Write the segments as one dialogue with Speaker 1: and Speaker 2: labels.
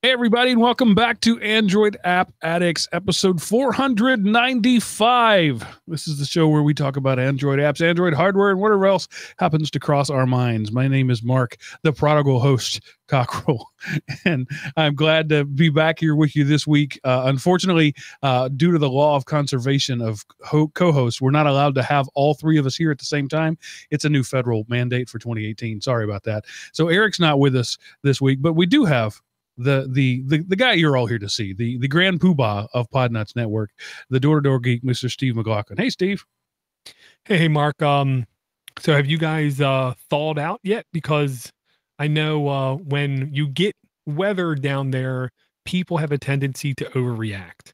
Speaker 1: Hey, everybody, and welcome back to Android App Addicts, episode 495. This is the show where we talk about Android apps, Android hardware, and whatever else happens to cross our minds. My name is Mark, the prodigal host, Cockrell, and I'm glad to be back here with you this week. Unfortunately, due to the law of conservation of co-hosts, we're not allowed to have all three of us here at the same time. It's a new federal mandate for 2018. Sorry about that. So Eric's not with us this week, but we do have the guy you're all here to see, the grand poobah of Podnutz Network, the DoorToDoorGeek, Mr. Steve McLaughlin. Hey, Steve.
Speaker 2: Hey, Mark. So have you guys thawed out yet? Because I know when you get weather down there, people have a tendency to overreact.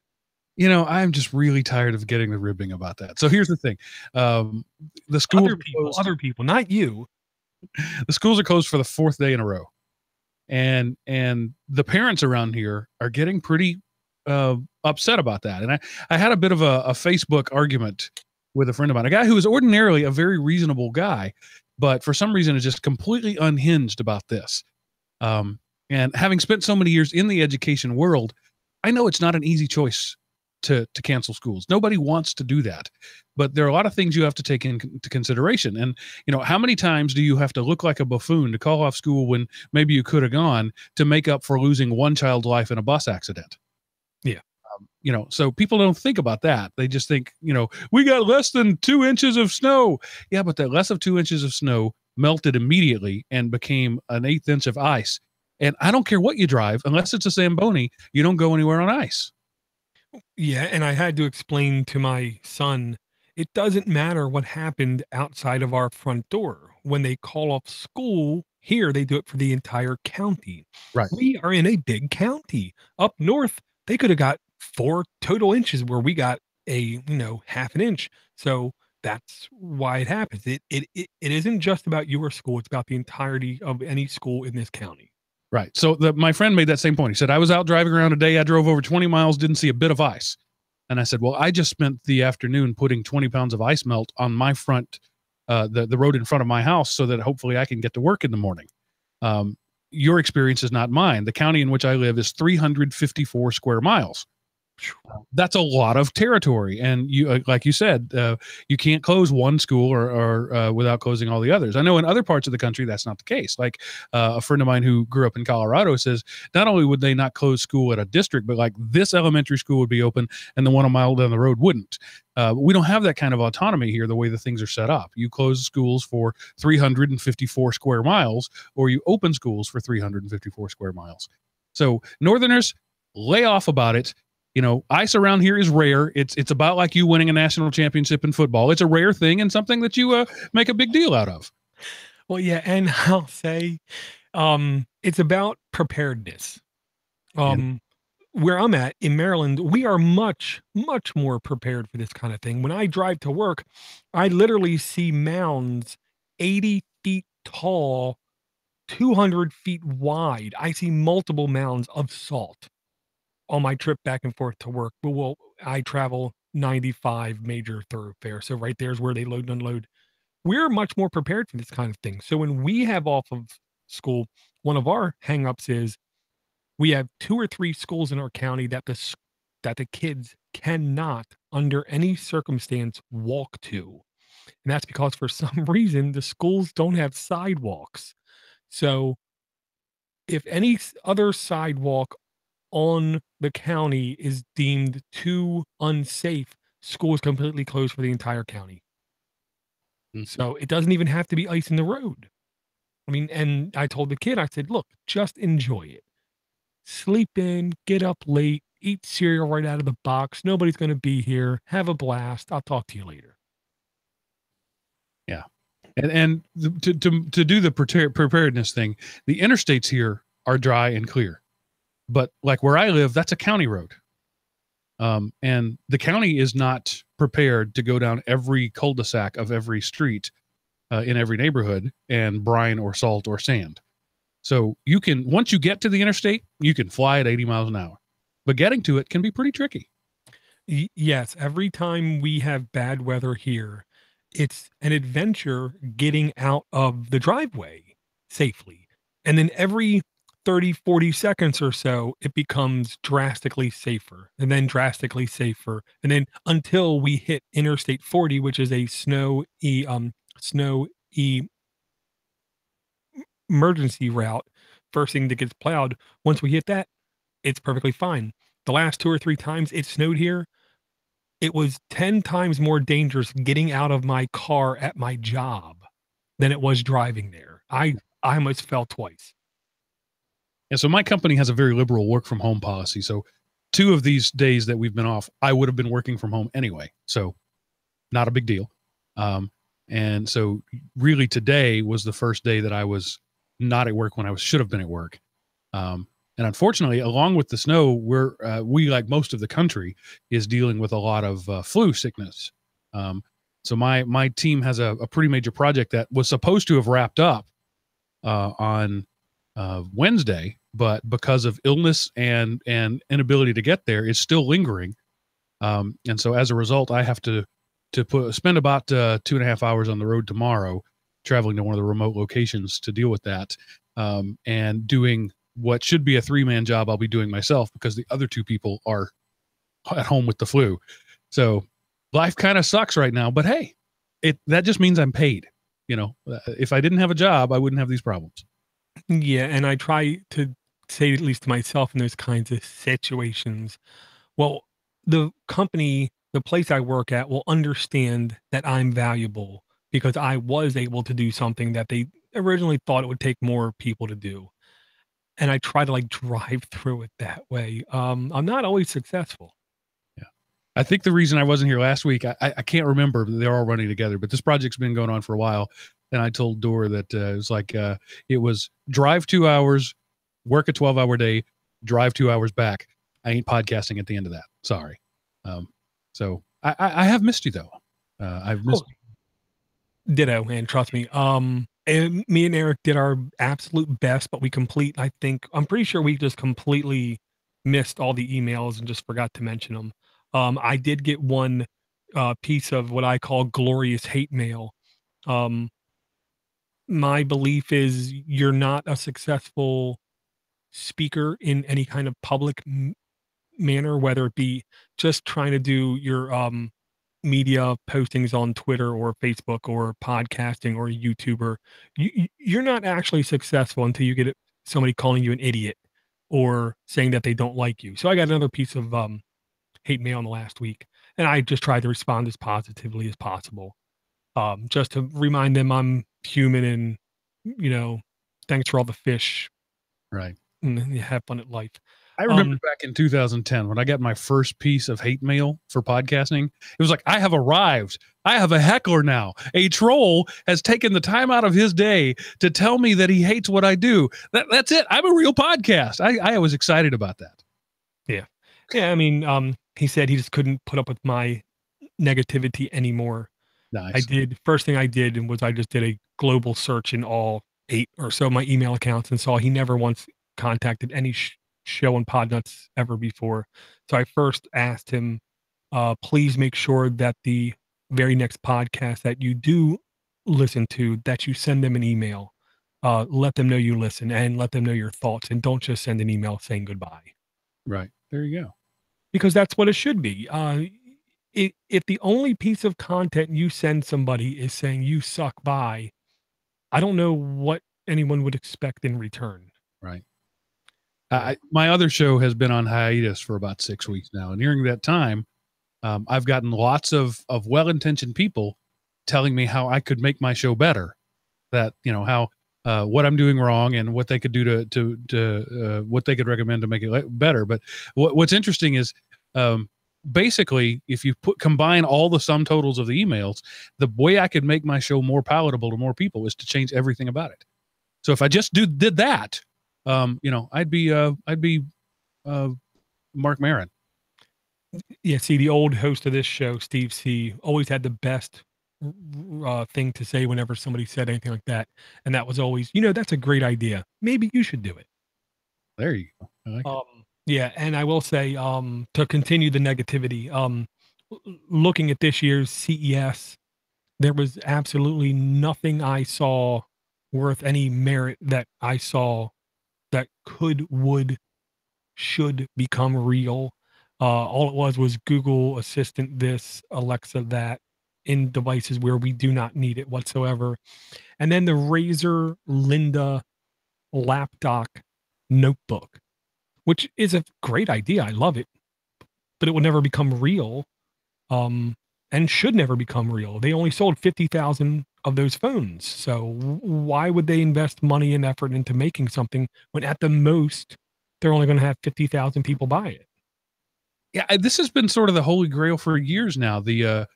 Speaker 1: You know, I'm just really tired of getting the ribbing about that. So here's the thing. The schools
Speaker 2: Other people, not you.
Speaker 1: The schools are closed for the fourth day in a row. And the parents around here are getting pretty upset about that. And I had a bit of a Facebook argument with a friend of mine, a guy who is ordinarily a very reasonable guy, but for some reason is just completely unhinged about this. And having spent so many years in the education world, I know it's not an easy choice to cancel schools. Nobody wants to do that, but there are a lot of things you have to take into consideration. And, you know, how many times do you have to look like a buffoon to call off school when maybe you could have gone to make up for losing one child's life in a bus accident?
Speaker 2: Yeah.
Speaker 1: You know, so people don't think about that. They just think, you know, we got less than 2 inches of snow. Yeah, but that less of 2 inches of snow melted immediately and became an 1/8 inch of ice. And I don't care what you drive, unless it's a Zamboni, you don't go anywhere on ice.
Speaker 2: Yeah. And I had to explain to my son, it doesn't matter what happened outside of our front door. When they call off school here, they do it for the entire county.
Speaker 1: Right.
Speaker 2: We are in a big county. Up north, they could have got 4 total inches where we got half an inch. So that's why it happens. It isn't just about your school. It's about the entirety of any school in this county.
Speaker 1: Right. So my friend made that same point. He said, I was out driving around today. I drove over 20 miles, didn't see a bit of ice. And I said, well, I just spent the afternoon putting 20 pounds of ice melt on my front, the road in front of my house so that hopefully I can get to work in the morning. Your experience is not mine. The county in which I live is 354 square miles. That's a lot of territory. And you, like you said, you can't close one school or without closing all the others. I know in other parts of the country, that's not the case. Like a friend of mine who grew up in Colorado says, not only would they not close school at a district, but like this elementary school would be open and the one a mile down the road wouldn't. We don't have that kind of autonomy here, the way the things are set up. You close schools for 354 square miles, or you open schools for 354 square miles. So Northerners, lay off about it. You know, ice around here is rare. It's about like you winning a national championship in football. It's a rare thing and something that you make a big deal out of.
Speaker 2: Well, yeah, and I'll say, it's about preparedness.
Speaker 1: Yeah.
Speaker 2: Where I'm at in Maryland, we are much, much more prepared for this kind of thing. When I drive to work, I literally see mounds 80 feet tall, 200 feet wide. I see multiple mounds of salt on my trip back and forth to work. But well, I travel 95 major thoroughfare. So right there's where they load and unload. We're much more prepared for this kind of thing. So when we have off of school, one of our hangups is we have 2 or 3 schools in our county that the kids cannot, under any circumstance, walk to. And that's because for some reason the schools don't have sidewalks. So if any other sidewalk on the county is deemed too unsafe, school is completely closed for the entire county. So it doesn't even have to be ice in the road. I mean, and I told the kid, I said, look, just enjoy it. Sleep in, get up late, eat cereal right out of the box. Nobody's going to be here. Have a blast. I'll talk to you later.
Speaker 1: Yeah. And to do the preparedness thing, the interstates here are dry and clear. But like where I live, that's a county road. And the county is not prepared to go down every cul-de-sac of every street in every neighborhood and brine or salt or sand. So you can, once you get to the interstate, you can fly at 80 miles an hour, but getting to it can be pretty tricky.
Speaker 2: Yes. Every time we have bad weather here, it's an adventure getting out of the driveway safely. And then every 30, 40 seconds or so, it becomes drastically safer and then drastically safer. And then until we hit Interstate 40, which is a snow emergency route, first thing that gets plowed. Once we hit that, it's perfectly fine. The last 2 or 3 times it snowed here, it was 10 times more dangerous getting out of my car at my job than it was driving there. I almost fell twice.
Speaker 1: And so my company has a very liberal work from home policy. So 2 of these days that we've been off, I would have been working from home anyway. So not a big deal. And so really today was the first day that I was not at work when I should have been at work. And unfortunately, along with the snow, we, like most of the country, is dealing with a lot of flu sickness. So my team has a pretty major project that was supposed to have wrapped up on Wednesday, but because of illness and inability to get there, it's still lingering. And so as a result, I have to spend about 2.5 hours on the road tomorrow, traveling to one of the remote locations to deal with that, and doing what should be a 3-man job. I'll be doing myself because the other 2 people are at home with the flu. So life kind of sucks right now, but hey, that just means I'm paid. You know, if I didn't have a job, I wouldn't have these problems.
Speaker 2: Yeah, and I try to say, at least to myself, in those kinds of situations, well, the company, the place I work at, will understand that I'm valuable because I was able to do something that they originally thought it would take more people to do. And I try to like drive through it that way. I'm not always successful.
Speaker 1: Yeah. I think the reason I wasn't here last week, I can't remember, they're all running together, but this project's been going on for a while. And I told Dora that it was like, it was drive 2 hours, work a 12-hour day, drive 2 hours back. I ain't podcasting at the end of that. Sorry. So I have missed you though. I've missed you.
Speaker 2: Ditto, and trust me. And me and Eric did our absolute best, but I'm pretty sure we just completely missed all the emails and just forgot to mention them. I did get one piece of what I call glorious hate mail. My belief is you're not a successful speaker in any kind of public manner, whether it be just trying to do your media postings on Twitter or Facebook or podcasting or YouTuber. You're not actually successful until you get somebody calling you an idiot or saying that they don't like you. So I got another piece of hate mail in the last week, and I just tried to respond as positively as possible, just to remind them I'm human and, thanks for all the fish.
Speaker 1: Right.
Speaker 2: And you have fun at life.
Speaker 1: I remember back in 2010 when I got my first piece of hate mail for podcasting. It was like, I have arrived. I have a heckler now. A troll has taken the time out of his day to tell me that he hates what I do. That's it. I'm a real podcast. I was excited about that.
Speaker 2: Yeah. Yeah. I mean, he said he just couldn't put up with my negativity anymore.
Speaker 1: Nice.
Speaker 2: First thing I did was I just did a global search in all 8 or so of my email accounts and saw he never once contacted any show on Podnutz ever before. So I first asked him, please make sure that the very next podcast that you do listen to, that you send them an email. Let them know you listen and let them know your thoughts, and don't just send an email saying goodbye.
Speaker 1: Right. There you go.
Speaker 2: Because that's what it should be. If the only piece of content you send somebody is saying you suck by, I don't know what anyone would expect in return.
Speaker 1: Right. My other show has been on hiatus for about 6 weeks now. And during that time, I've gotten lots of well-intentioned people telling me how I could make my show better, that, how, what I'm doing wrong and what they could do to what they could recommend to make it better. But what's interesting is, basically, if you combine all the sum totals of the emails, the way I could make my show more palatable to more people is to change everything about it. So if I just did that, I'd be Marc Maron.
Speaker 2: Yeah. See, the old host of this show, Steve C, always had the best thing to say whenever somebody said anything like that. And that was always, that's a great idea. Maybe you should do it.
Speaker 1: There you go. I like it.
Speaker 2: Yeah, and I will say, to continue the negativity, looking at this year's CES, there was absolutely nothing I saw worth any merit that I saw that should become real. All it was Google Assistant this, Alexa that, in devices where we do not need it whatsoever. And then the Razer Linda laptop notebook, which is a great idea. I love it, but it will never become real, and should never become real. They only sold 50,000 of those phones. So why would they invest money and effort into making something when at the most they're only going to have 50,000 people buy it?
Speaker 1: Yeah, this has been sort of the holy grail for years now. The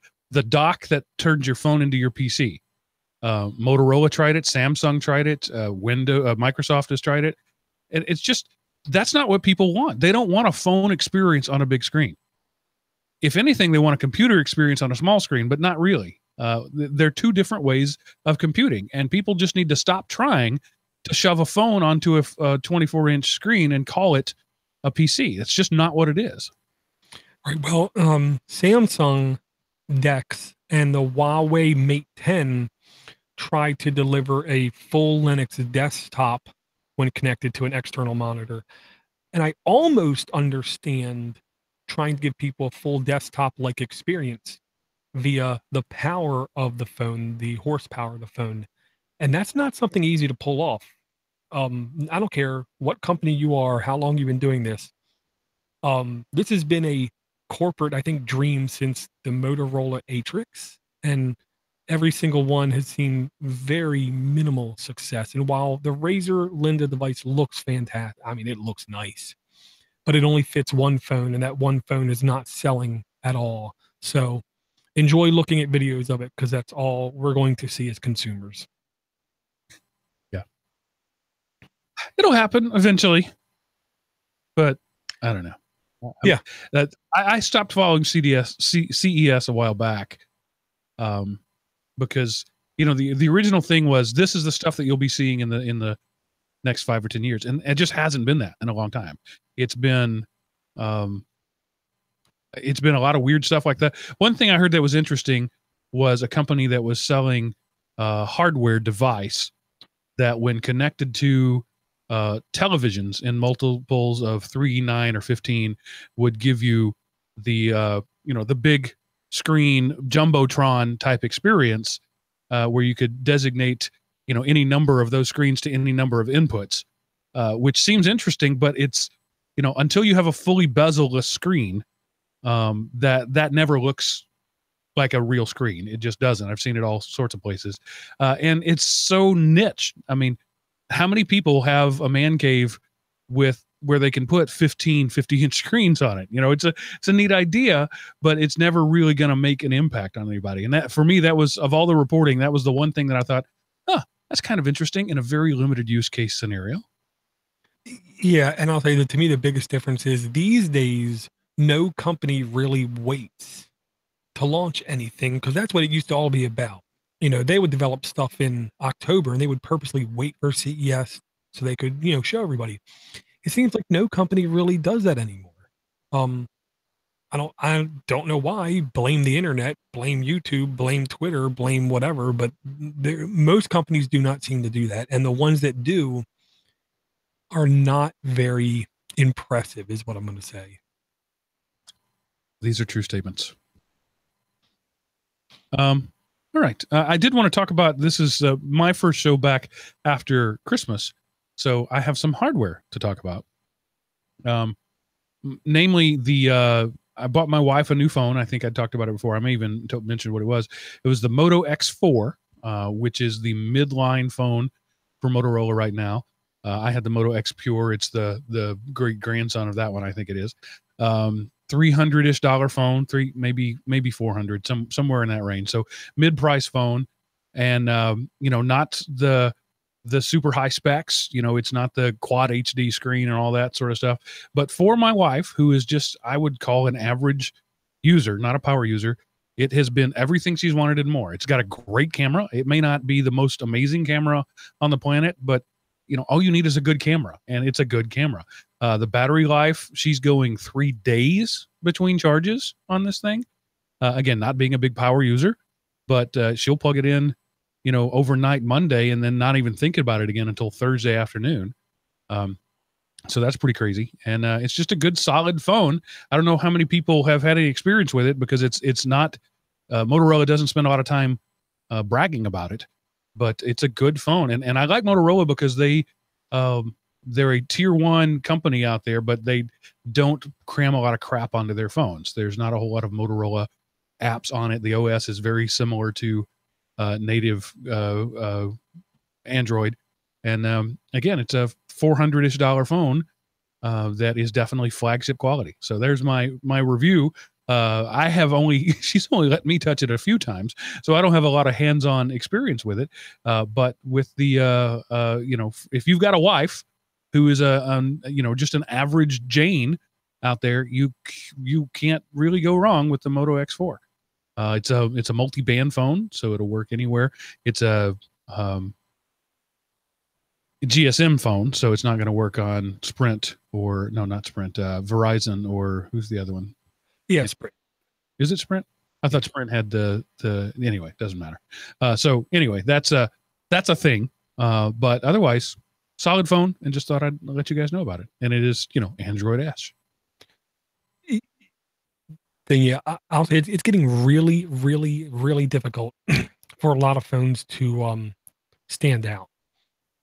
Speaker 1: dock that turns your phone into your PC. Motorola tried it. Samsung tried it. Microsoft has tried it. And it's just, that's not what people want. They don't want a phone experience on a big screen. If anything, they want a computer experience on a small screen, but not really. They're two different ways of computing, and people just need to stop trying to shove a phone onto a 24-inch screen and call it a PC. That's just not what it is.
Speaker 2: All right. Well, Samsung DeX and the Huawei Mate 10 tried to deliver a full Linux desktop when connected to an external monitor. And I almost understand trying to give people a full desktop-like experience via the power of the phone, the horsepower of the phone. And that's not something easy to pull off. I don't care what company you are, how long you've been doing this. This has been a corporate, I think, dream since the Motorola Atrix, and every single one has seen very minimal success. And while the Razer Linda device looks fantastic, I mean, it looks nice, but it only fits one phone, and that one phone is not selling at all. So enjoy looking at videos of it, because that's all we're going to see as consumers.
Speaker 1: Yeah. It'll happen eventually, but I don't know.
Speaker 2: Yeah.
Speaker 1: I stopped following CES a while back, because, you know, the original thing was, this is the stuff that you'll be seeing in the next 5 or 10 years. And it just hasn't been that in a long time. It's been a lot of weird stuff like that. One thing I heard that was interesting was a company that was selling a hardware device that, when connected to televisions in multiples of 3, 9, or 15, would give you the the big screen jumbotron type experience, where you could designate any number of those screens to any number of inputs, which seems interesting, but it's until you have a fully bezel-less screen, that never looks like a real screen. It just doesn't. I've seen it all sorts of places, and it's so niche. I mean, how many people have a man cave where they can put 50-inch screens on it? It's a neat idea, but it's never really going to make an impact on anybody. And that, for me, that was, of all the reporting, that was the one thing that I thought, that's kind of interesting in a very limited use case scenario.
Speaker 2: Yeah. And I'll tell you that, to me, the biggest difference is, these days, no company really waits to launch anything, because that's what it used to all be about. They would develop stuff in October, and they would purposely wait for CES so they could, show everybody. It seems like no company really does that anymore. I don't know why. Blame the internet, blame YouTube, blame Twitter, blame whatever, but most companies do not seem to do that. And the ones that do are not very impressive, is what I'm going to say.
Speaker 1: These are true statements. All right. I did want to talk about, this is my first show back after Christmas, so I have some hardware to talk about. Namely, I bought my wife a new phone. I think I talked about it before. I may even mention what it was. It was the Moto X4, which is the midline phone for Motorola right now. I had the Moto X Pure. It's the great grandson of that one, I think it is. $300-ish phone, maybe 400, somewhere in that range. So mid-price phone, and not the super high specs. It's not the quad HD screen and all that sort of stuff. But for my wife, who is just, I would call an average user, not a power user, it has been everything she's wanted and more. It's got a great camera. It may not be the most amazing camera on the planet, but all you need is a good camera, and it's a good camera. The battery life, she's going 3 days between charges on this thing. Again, not being a big power user, but she'll plug it in, overnight Monday, and then not even thinking about it again until Thursday afternoon. So that's pretty crazy. And it's just a good, solid phone. I don't know how many people have had any experience with it because it's not, Motorola doesn't spend a lot of time bragging about it, but it's a good phone. And I like Motorola because they're a tier 1 company out there, but they don't cram a lot of crap onto their phones. There's not a whole lot of Motorola apps on it. The OS is very similar to native Android. And again, it's a $400-ish phone that is definitely flagship quality. So there's my review. She's only let me touch it a few times, so I don't have a lot of hands-on experience with it. But with the, if you've got a wife who is just an average Jane out there, you can't really go wrong with the Moto X4. It's a multi-band phone, so it'll work anywhere. It's a GSM phone, so it's not going to work on Sprint not Sprint, Verizon, or who's the other one?
Speaker 2: Yeah, Sprint.
Speaker 1: Is it Sprint? I thought Sprint had anyway, doesn't matter. So anyway, that's a thing. But otherwise, solid phone, and just thought I'd let you guys know about it. And it is, Android-esque.
Speaker 2: Then yeah, I'll say it's getting really, really, really difficult for a lot of phones to stand out.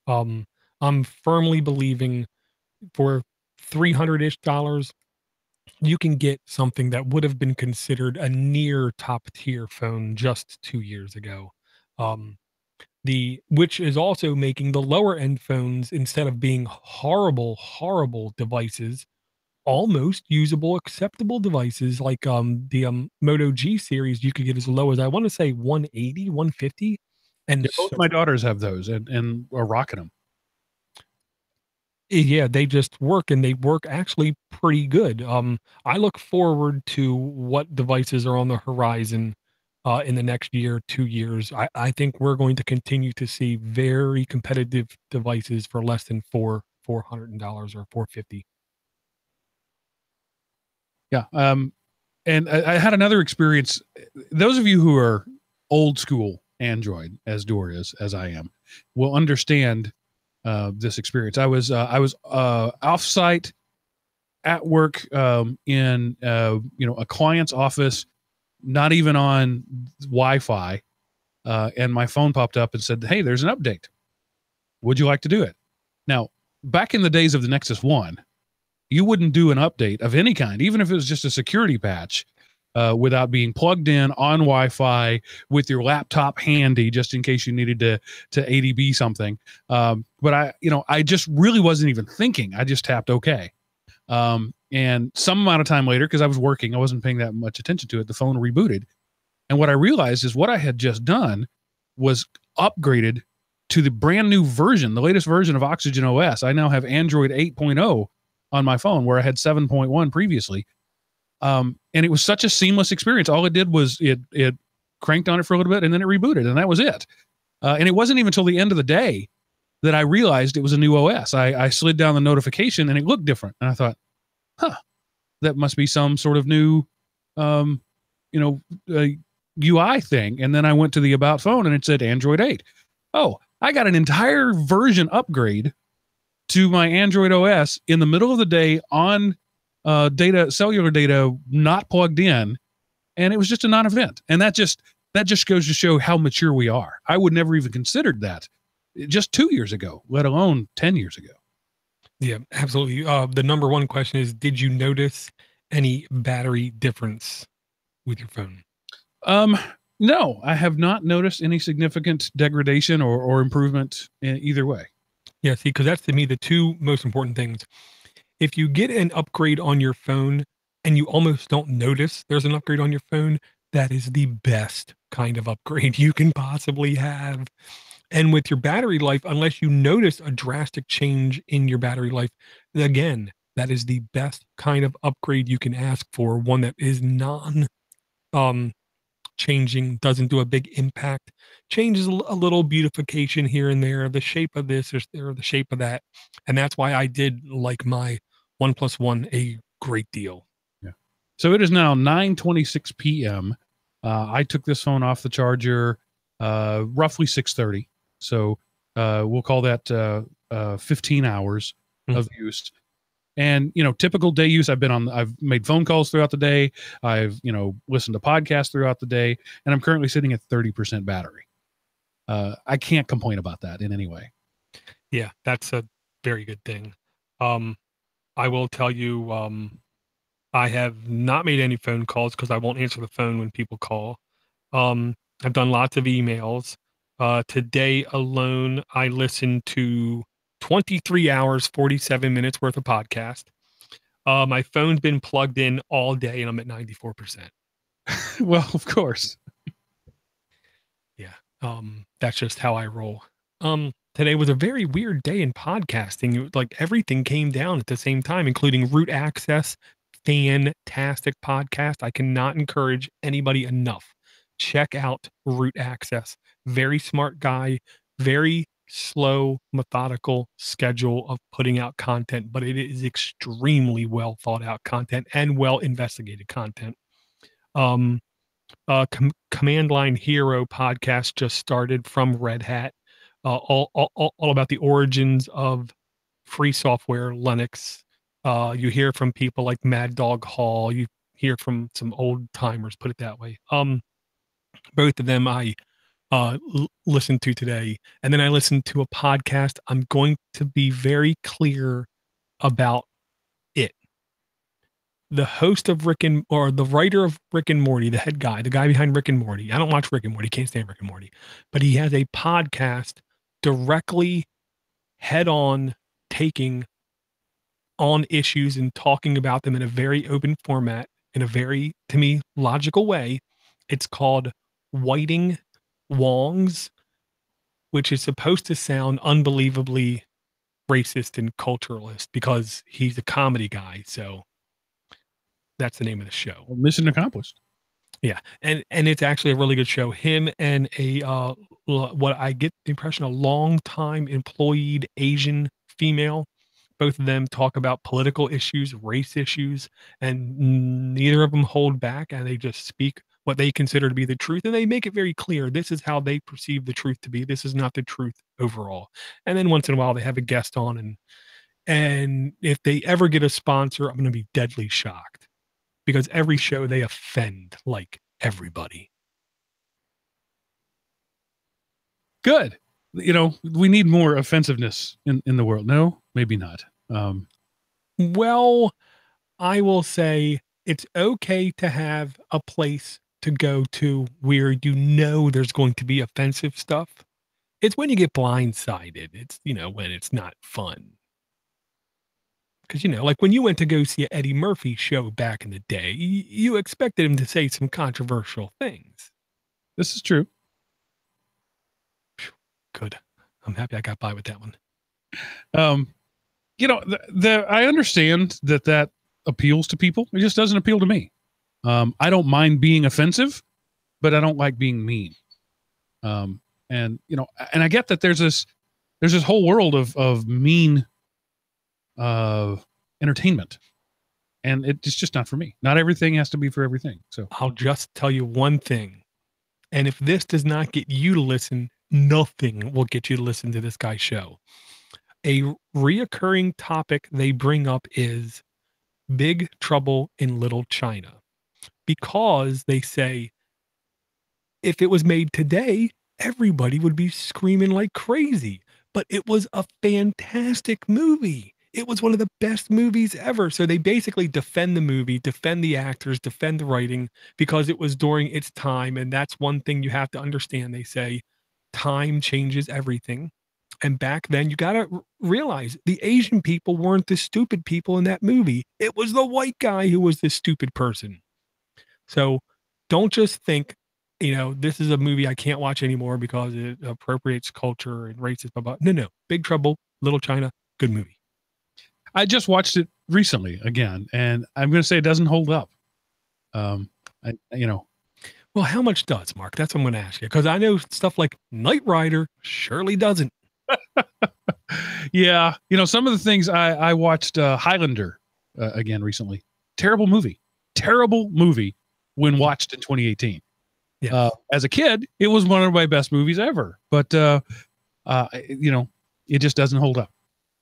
Speaker 2: I'm firmly believing for $300-ish, you can get something that would have been considered a near top tier phone just 2 years ago. Which is also making the lower end phones, instead of being horrible, horrible devices, almost usable, acceptable devices like the Moto G series. You could get as low as, I want to say, 180, 150. And
Speaker 1: yeah, both my daughters have those and are rocking them.
Speaker 2: Yeah, they just work, and they work actually pretty good. I look forward to what devices are on the horizon in the next year, 2 years. I think we're going to continue to see very competitive devices for less than $400 or $450.
Speaker 1: Yeah. And I had another experience. Those of you who are old school Android, as Dor is, as I am, will understand this experience. I was offsite at work in a client's office, not even on Wi-Fi, and my phone popped up and said, "Hey, there's an update. Would you like to do it?" Now, back in the days of the Nexus 1, you wouldn't do an update of any kind, even if it was just a security patch, without being plugged in on Wi-Fi with your laptop handy, just in case you needed to ADB something. But I just really wasn't even thinking. I just tapped OK. And some amount of time later, because I was working, I wasn't paying that much attention to it, the phone rebooted. And what I realized is what I had just done was upgraded to the brand new version, the latest version of Oxygen OS. I now have Android 8.0 on my phone, where I had 7.1 previously. And it was such a seamless experience. All it did was it cranked on it for a little bit, and then it rebooted, and that was it. And it wasn't even until the end of the day that I realized it was a new OS. I slid down the notification, and it looked different. And I thought, that must be some sort of new, UI thing. And then I went to the About phone, and it said Android 8. Oh, I got an entire version upgrade to my Android OS in the middle of the day on cellular data not plugged in, and it was just a non-event. And that just goes to show how mature we are. I would never even considered that just 2 years ago, let alone 10 years ago.
Speaker 2: Yeah, absolutely. The number one question is, did you notice any battery difference with your phone?
Speaker 1: No, I have not noticed any significant degradation or improvement in either way.
Speaker 2: Yeah, see, because that's, to me, the two most important things. If you get an upgrade on your phone and you almost don't notice there's an upgrade on your phone, that is the best kind of upgrade you can possibly have. And with your battery life, unless you notice a drastic change in your battery life, again, that is the best kind of upgrade you can ask for. One that is changing, doesn't do a big impact, changes a little beautification here and there, the shape of this or the shape of that. And that's why I did like my OnePlus One a great deal.
Speaker 1: Yeah. So it is now 9:26 p.m. I took this phone off the charger roughly 6:30. So we'll call that 15 hours. of use. And, typical day use, I've made phone calls throughout the day. I've, listened to podcasts throughout the day, and I'm currently sitting at 30% battery. I can't complain about that in any way.
Speaker 2: Yeah, that's a very good thing. I will tell you, I have not made any phone calls because I won't answer the phone when people call. I've done lots of emails. Today alone, I listened to 23 hours, 47 minutes worth of podcast. My phone's been plugged in all day and I'm at 94%.
Speaker 1: Well, of course.
Speaker 2: Yeah. That's just how I roll. Today was a very weird day in podcasting. Like everything came down at the same time, including Root Access. Fantastic podcast. I cannot encourage anybody enough. Check out Root Access. Very smart guy, very slow, methodical schedule of putting out content, but it is extremely well thought out content and well investigated content. Command Line Hero podcast just started from Red Hat, all about the origins of free software, Linux. You hear from people like Mad Dog Hall. You hear from some old timers, put it that way. Both of them I listened to today. And then I listened to a podcast. I'm going to be very clear about it. The host of the writer of Rick and Morty, the head guy, the guy behind Rick and Morty. I don't watch Rick and Morty, can't stand Rick and Morty, but he has a podcast directly head on taking on issues and talking about them in a very open format, in a very, to me, logical way. It's called Whiting Wongs, which is supposed to sound unbelievably racist and culturalist because he's a comedy guy. So that's the name of the show.
Speaker 1: Well, mission accomplished.
Speaker 2: Yeah. And it's actually a really good show. Him and what I get the impression, a long-time employed Asian female. Both of them talk about political issues, race issues, and neither of them hold back, and they just speak what they consider to be the truth, and they make it very clear this is how they perceive the truth to be. This is not the truth overall. And then once in a while they have a guest on, and if they ever get a sponsor, I'm going to be deadly shocked because every show they offend like everybody.
Speaker 1: Good. We need more offensiveness in the world. No, maybe not.
Speaker 2: Well, I will say it's okay to have a place to go to where there's going to be offensive stuff. It's when you get blindsided. It's, when it's not fun. Because, like when you went to go see an Eddie Murphy show back in the day, you expected him to say some controversial things.
Speaker 1: This is true.
Speaker 2: Good. I'm happy I got by with that one.
Speaker 1: I understand that appeals to people. It just doesn't appeal to me. I don't mind being offensive, but I don't like being mean. And I get that there's this whole world of mean entertainment, and it's just not for me. Not everything has to be for everything. So
Speaker 2: I'll just tell you one thing. And if this does not get you to listen, nothing will get you to listen to this guy's show. A reoccurring topic they bring up is Big Trouble in Little China, because they say if it was made today, everybody would be screaming like crazy. But it was a fantastic movie. It was one of the best movies ever. So they basically defend the movie, defend the actors, defend the writing, because it was during its time. And that's one thing you have to understand. They say time changes everything. And back then, you got to realize the Asian people weren't the stupid people in that movie. It was the white guy who was the stupid person. So don't just think, this is a movie I can't watch anymore because it appropriates culture and racism. Blah, blah. No. Big Trouble, Little China, good movie.
Speaker 1: I just watched it recently again, and I'm going to say it doesn't hold up.
Speaker 2: Well, how much does, Mark? That's what I'm going to ask you, because I know stuff like Knight Rider surely doesn't.
Speaker 1: Yeah. Some of the things I watched Highlander again recently. Terrible movie when watched in 2018. Yeah. As a kid, it was one of my best movies ever, but it just doesn't hold up.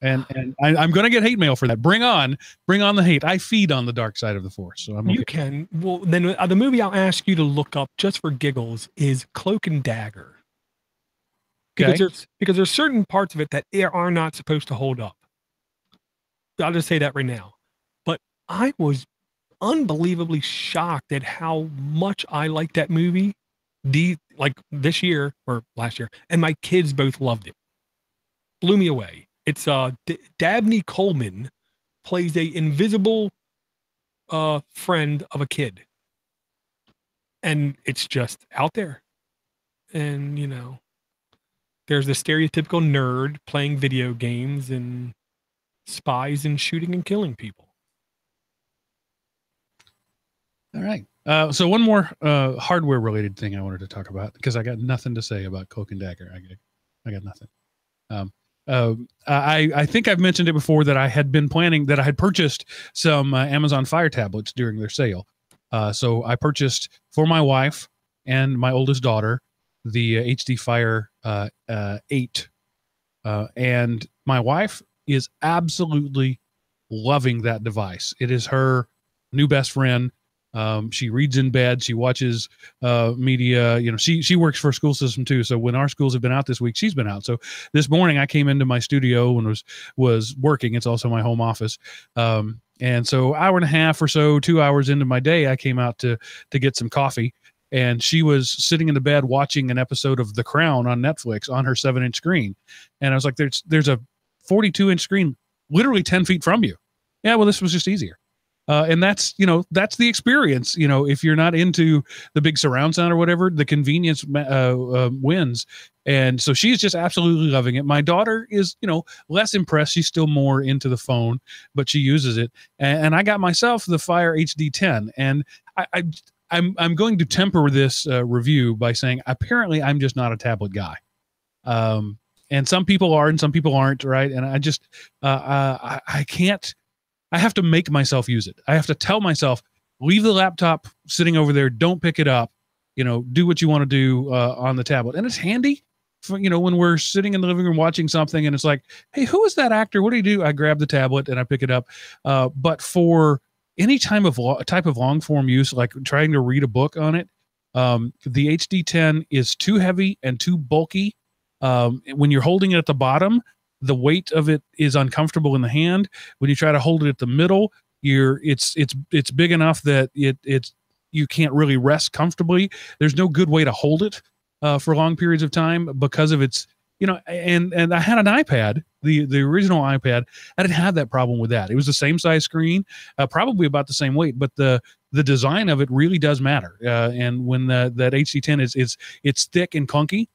Speaker 1: And I'm going to get hate mail for that. Bring on the hate. I feed on the dark side of the force, so I'm okay.
Speaker 2: You can. Well, then the movie I'll ask you to look up just for giggles is Cloak and Dagger. Because there's certain parts of it that are not supposed to hold up. I'll just say that right now. But I was unbelievably shocked at how much I liked that movie. Like this year or last year, and my kids both loved it. Blew me away. It's Dabney Coleman plays a invisible friend of a kid, and it's just out there. And you know, there's the stereotypical nerd playing video games and spies and shooting and killing people.
Speaker 1: All right. So one more hardware related thing I wanted to talk about, because I got nothing to say about Cloak and Dagger. I got nothing. I think I've mentioned it before that I had been planning that I had purchased some Amazon Fire tablets during their sale. So I purchased for my wife and my oldest daughter the HD Fire 8. And my wife is absolutely loving that device. It is her new best friend. She reads in bed. She watches media. You know, she works for a school system too. So when our schools have been out this week, she's been out. So this morning I came into my studio and was working. It's also my home office. And so hour and a half or so, 2 hours into my day, I came out to get some coffee. And she was sitting in the bed watching an episode of The Crown on Netflix on her 7-inch screen. And I was like, there's a 42-inch screen literally 10 feet from you. Yeah, well, this was just easier. And that's the experience. You know, if you're not into the big surround sound or whatever, the convenience wins. And so she's just absolutely loving it. My daughter is, less impressed. She's still more into the phone, but she uses it. And I got myself the Fire HD 10. And I'm going to temper this review by saying, apparently I'm just not a tablet guy. And some people are, and some people aren't. Right. And I just, I can't. I have to make myself use it. I have to tell myself, leave the laptop sitting over there. Don't pick it up. Do what you want to do on the tablet. And it's handy for, when we're sitting in the living room watching something and it's like, hey, who is that actor? What do you do? I grab the tablet and I pick it up. But for any type of long form use, like trying to read a book on it, the HD 10 is too heavy and too bulky. When you're holding it at the bottom, the weight of it is uncomfortable in the hand. When you try to hold it at the middle, it's big enough that you can't really rest comfortably. There's no good way to hold it for long periods of time because of its, and I had an iPad, the original iPad. I didn't have that problem with that. It was the same size screen, probably about the same weight, but the design of it really does matter. And when that HD 10 it's thick and clunky,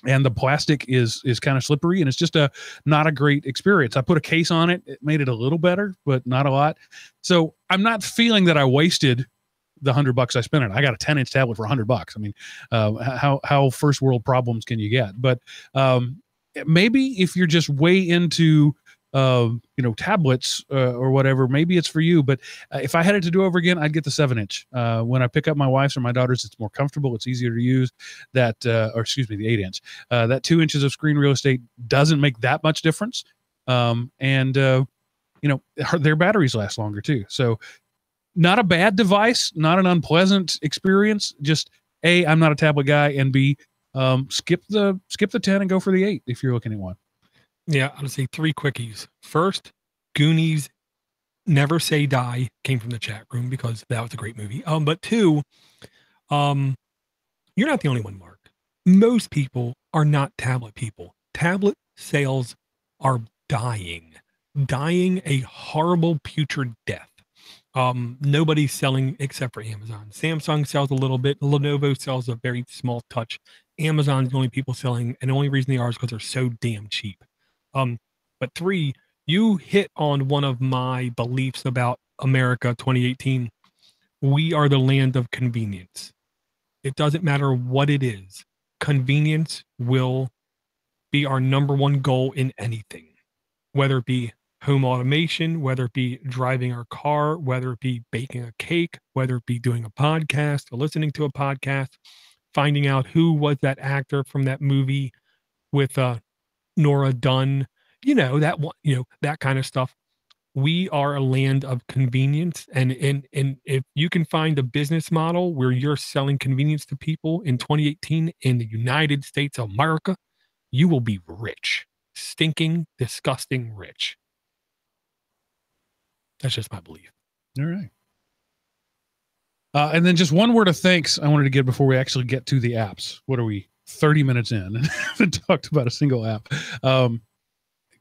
Speaker 1: and the plastic is kind of slippery, and it's just not a great experience. I put a case on it. It made it a little better, but not a lot. So I'm not feeling that I wasted the $100 I spent on it. I got a 10-inch tablet for $100. I mean, how first world problems can you get? But maybe if you're just way into tablets or whatever, maybe it's for you. But if I had it to do over again, I'd get the 7-inch. When I pick up my wife's or my daughter's, it's more comfortable. It's easier to use. The 8-inch. That 2 inches of screen real estate doesn't make that much difference. Their batteries last longer too. So not a bad device, not an unpleasant experience. Just A, I'm not a tablet guy, and B, skip the 10 and go for the 8 if you're looking at one.
Speaker 2: Yeah, I'll say 3 quickies. First, Goonies Never Say Die came from the chat room because that was a great movie. But 2, you're not the only one, Mark. Most people are not tablet people. Tablet sales are dying a horrible, putrid death. Nobody's selling except for Amazon. Samsung sells a little bit. Lenovo sells a very small touch. Amazon's the only people selling, and the only reason they are is because they're so damn cheap. But 3, you hit on one of my beliefs about America 2018. We are the land of convenience. It doesn't matter what it is. Convenience will be our number one goal in anything, whether it be home automation, whether it be driving our car, whether it be baking a cake, whether it be doing a podcast or listening to a podcast, finding out who was that actor from that movie with Nora Dunn. that one, that kind of stuff. We are a land of convenience, and if you can find a business model where you're selling convenience to people in 2018 in the United States of America, you will be rich, stinking, disgusting rich. That's just my belief.
Speaker 1: All right. And then just one word of thanks I wanted to give before we actually get to the apps. What are we, 30 minutes in and haven't talked about a single app?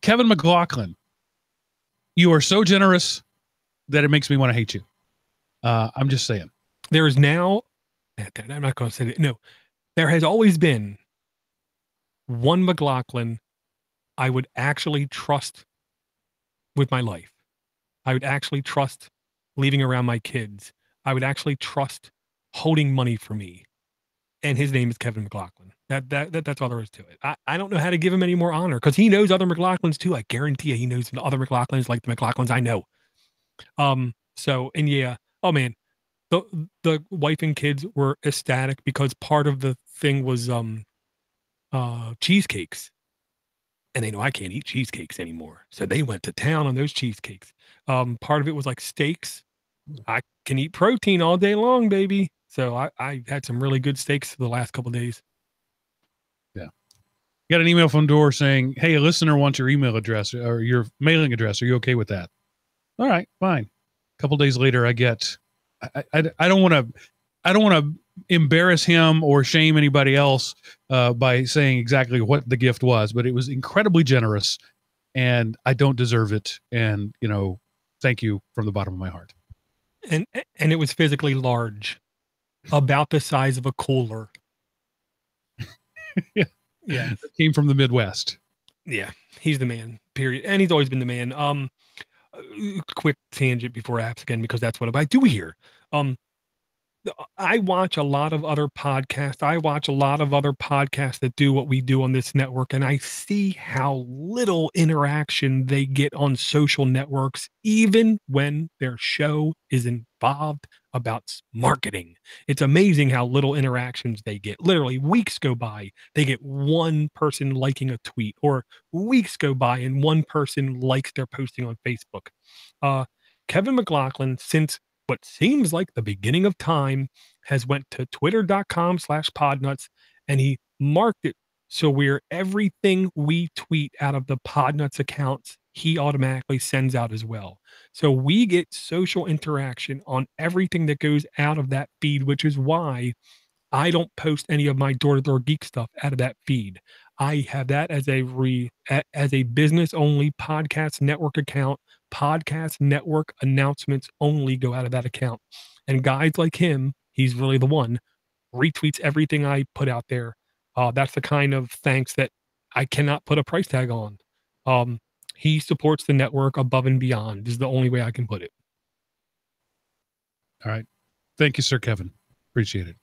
Speaker 1: Kevin McLaughlin, you are so generous that it makes me want to hate you. I'm just saying.
Speaker 2: There is now, I'm not going to say that. No, there has always been one McLaughlin I would actually trust with my life. I would actually trust leaving around my kids. I would actually trust holding money for me. And his name is Kevin McLaughlin. That's all there is to it. I don't know how to give him any more honor because he knows other McLaughlins too. I guarantee you he knows other McLaughlins like the McLaughlins I know. So, and yeah, oh man, the wife and kids were ecstatic because part of the thing was cheesecakes. And they know I can't eat cheesecakes anymore. So they went to town on those cheesecakes. Part of it was like steaks. I can eat protein all day long, baby. So I had some really good steaks for the last couple of days.
Speaker 1: Yeah. Got an email from Door saying, hey, a listener wants your email address or your mailing address. Are you okay with that? All right, fine. A couple days later, I get, I don't want to embarrass him or shame anybody else by saying exactly what the gift was, but it was incredibly generous and I don't deserve it. And, thank you from the bottom of my heart.
Speaker 2: And it was physically large, about the size of a cooler.
Speaker 1: Yeah.
Speaker 2: Yeah.
Speaker 1: It came from the Midwest.
Speaker 2: Yeah. He's the man, period. And he's always been the man. Quick tangent before apps again, because that's what I do here. I watch a lot of other podcasts. I watch a lot of other podcasts that do what we do on this network, and I see how little interaction they get on social networks, even when their show is involved about marketing. It's amazing how little interactions they get. Literally, weeks go by, they get one person liking a tweet, or weeks go by and one person likes their posting on Facebook. Kevin McLaughlin, since what seems like the beginning of time, has went to twitter.com/Podnutz, and he marked it so where everything we tweet out of the Podnutz accounts, he automatically sends out as well. So we get social interaction on everything that goes out of that feed, which is why I don't post any of my DoorToDoorGeek stuff out of that feed. I have that as a business only podcast network account. Podcast network announcements only go out of that account. And guys like him, he's really the one, retweets everything I put out there. That's the kind of thanks that I cannot put a price tag on. He supports the network above and beyond is the only way I can put it.
Speaker 1: All right. Thank you, Sir Kevin. Appreciate it.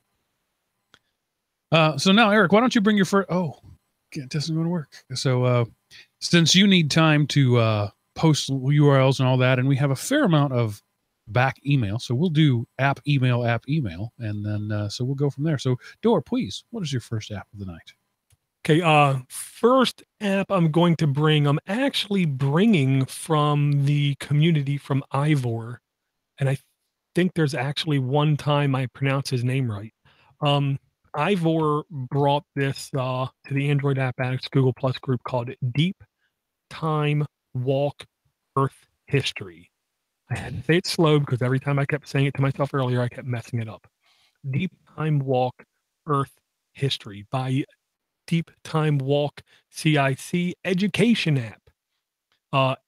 Speaker 1: So now, Eric, why don't you bring your first... Oh, it doesn't go to work. So since you need time to post URLs and all that, and we have a fair amount of back email, so we'll do app email, and then so we'll go from there. So, Dor, please, what is your first app of the night?
Speaker 2: Okay, first app I'm going to bring, I'm actually bringing from the community from Ivor, and I think there's actually one time I pronounced his name right. Ivor brought this to the Android App Addicts Google Plus group called Deep Time Walk Earth History. I had to say it slow because every time I kept saying it to myself earlier, I kept messing it up. Deep Time Walk Earth History by Deep Time Walk CIC Education App.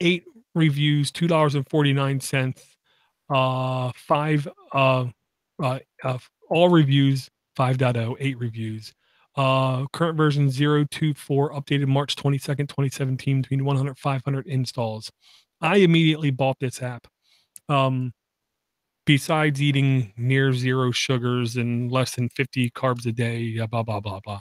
Speaker 2: 8 reviews, $2.49. 5 all reviews 5.0, 8 reviews. Current version 0.24, updated March 22nd, 2017, between 100 500 installs. I immediately bought this app. Besides eating near zero sugars and less than 50 carbs a day, blah, blah, blah, blah.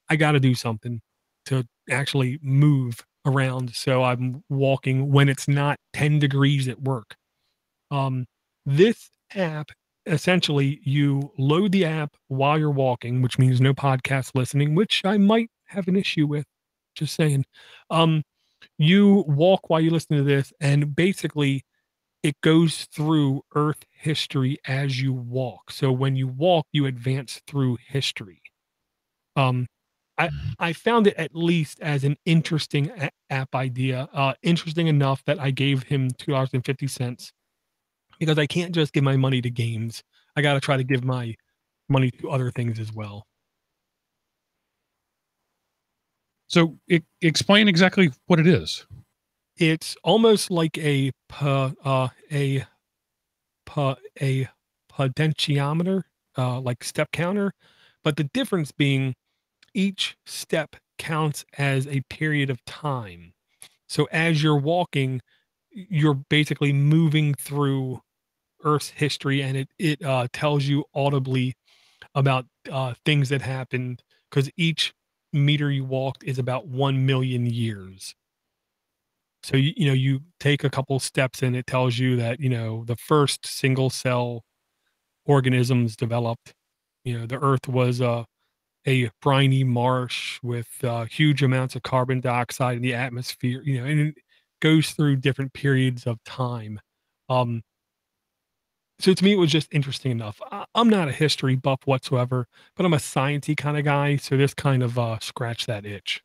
Speaker 2: I got to do something to actually move around. So I'm walking when it's not 10 degrees at work. This app, essentially, you load the app while you're walking, which means no podcast listening, which I might have an issue with. Just saying. You walk while you listen to this, and basically it goes through Earth history as you walk. So when you walk, you advance through history. Um, I I found it at least as an interesting app idea, interesting enough that I gave him $2.50 because I can't just give my money to games. I got to try to give my money to other things as well.
Speaker 1: So explain exactly what it is.
Speaker 2: It's almost like a potentiometer, like step counter, but the difference being each step counts as a period of time. So as you're walking, you're basically moving through Earth's history, and it tells you audibly about things that happened because each meter you walked is about 1 million years. So you take a couple steps and it tells you that the first single cell organisms developed. The Earth was a briny marsh with huge amounts of carbon dioxide in the atmosphere. And it goes through different periods of time. Um, so to me, it was just interesting enough. I'm not a history buff whatsoever, but I'm a sciencey kind of guy. So this kind of scratched that itch.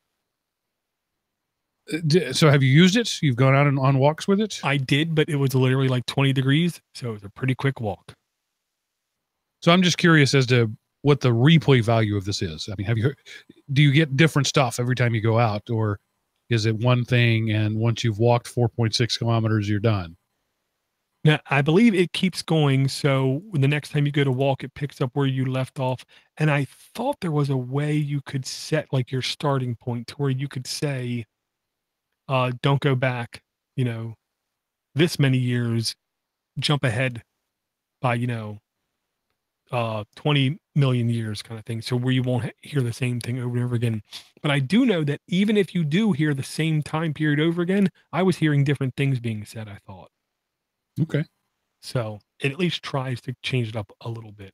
Speaker 1: So have you used it? You've gone out on walks with it?
Speaker 2: I did, but it was literally like 20 degrees. So it was a pretty quick walk.
Speaker 1: So I'm just curious as to what the replay value of this is. I mean, do you get different stuff every time you go out, or is it one thing and once you've walked 4.6 kilometers, you're done?
Speaker 2: Now, I believe it keeps going. So the next time you go to walk, it picks up where you left off. And I thought there was a way you could set like your starting point to where you could say, don't go back, this many years, jump ahead by, 20 million years kind of thing. So where you won't hear the same thing over and over again. But I do know that even if you do hear the same time period over again, I was hearing different things being said, I thought.
Speaker 1: Okay.
Speaker 2: So it at least tries to change it up a little bit.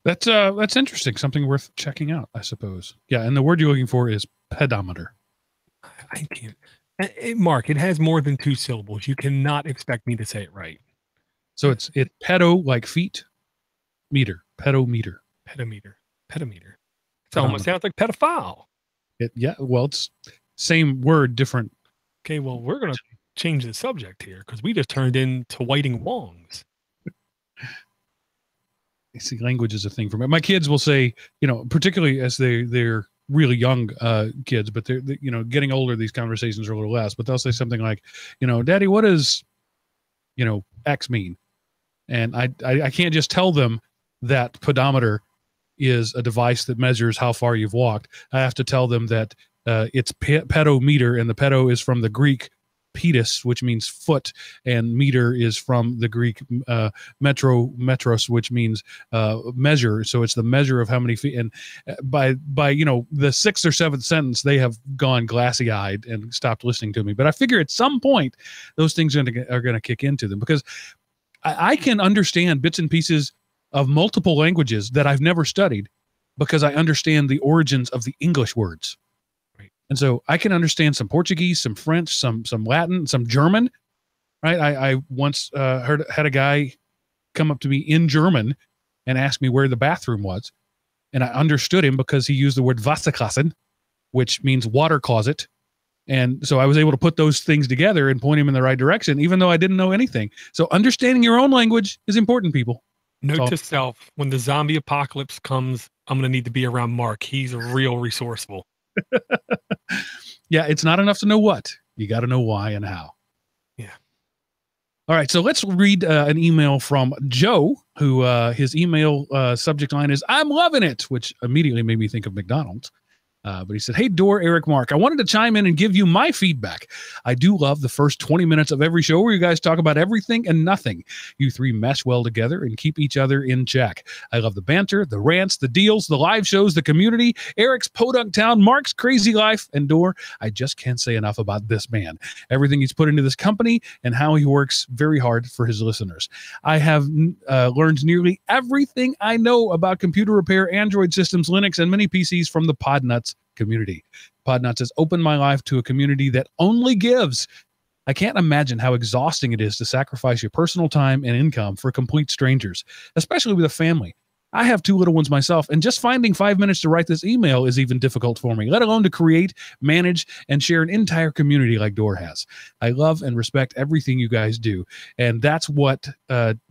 Speaker 1: That's interesting. Something worth checking out, I suppose. Yeah. And the word you're looking for is pedometer.
Speaker 2: I can't. Mark, it has more than 2 syllables. You cannot expect me to say it right.
Speaker 1: So it's pedo, like feet, meter, pedometer.
Speaker 2: Pedometer. It almost sounds like pedophile.
Speaker 1: Well, it's same word, different.
Speaker 2: Okay, well, we're going to change the subject here because we just turned into Whiting Wongs.
Speaker 1: You see, language is a thing for me. My kids will say, particularly as they're really young kids, but they're getting older, these conversations are a little less, but they'll say something like, Daddy, what does, X mean? And I can't just tell them that pedometer is a device that measures how far you've walked. I have to tell them that it's pedometer, and the pedo is from the Greek pedis, which means foot, and meter is from the Greek metros, which means measure. So it's the measure of how many feet. And by the 6th or 7th sentence, they have gone glassy-eyed and stopped listening to me. But I figure at some point, those things are going to kick into them, because I can understand bits and pieces of multiple languages that I've never studied because I understand the origins of the English words. And so I can understand some Portuguese, some French, some Latin, some German, right? I once had a guy come up to me in German and ask me where the bathroom was. And I understood him because he used the word Wasserklassen, which means water closet. And so I was able to put those things together and point him in the right direction, even though I didn't know anything. So understanding your own language is important, people.
Speaker 2: Note to self, when the zombie apocalypse comes, I'm going to need to be around Mark. He's real resourceful.
Speaker 1: Yeah, it's not enough to know what. You got to know why and how.
Speaker 2: Yeah.
Speaker 1: All right, so let's read an email from Joe, who his email subject line is, "I'm loving it," which immediately made me think of McDonald's. But he said, "Hey, Door, Eric, Mark, I wanted to chime in and give you my feedback. I do love the first 20 minutes of every show where you guys talk about everything and nothing. You three mesh well together and keep each other in check. I love the banter, the rants, the deals, the live shows, the community, Eric's Podunk Town, Mark's crazy life, and Door, I just can't say enough about this man. Everything he's put into this company and how he works very hard for his listeners. I have learned nearly everything I know about computer repair, Android systems, Linux, and many PCs from the Podnutz community. Podnutz has opened my life to a community that only gives. I can't imagine how exhausting it is to sacrifice your personal time and income for complete strangers, especially with a family. I have 2 little ones myself, and just finding 5 minutes to write this email is even difficult for me, let alone to create, manage, and share an entire community like Door has. I love and respect everything you guys do, and that's what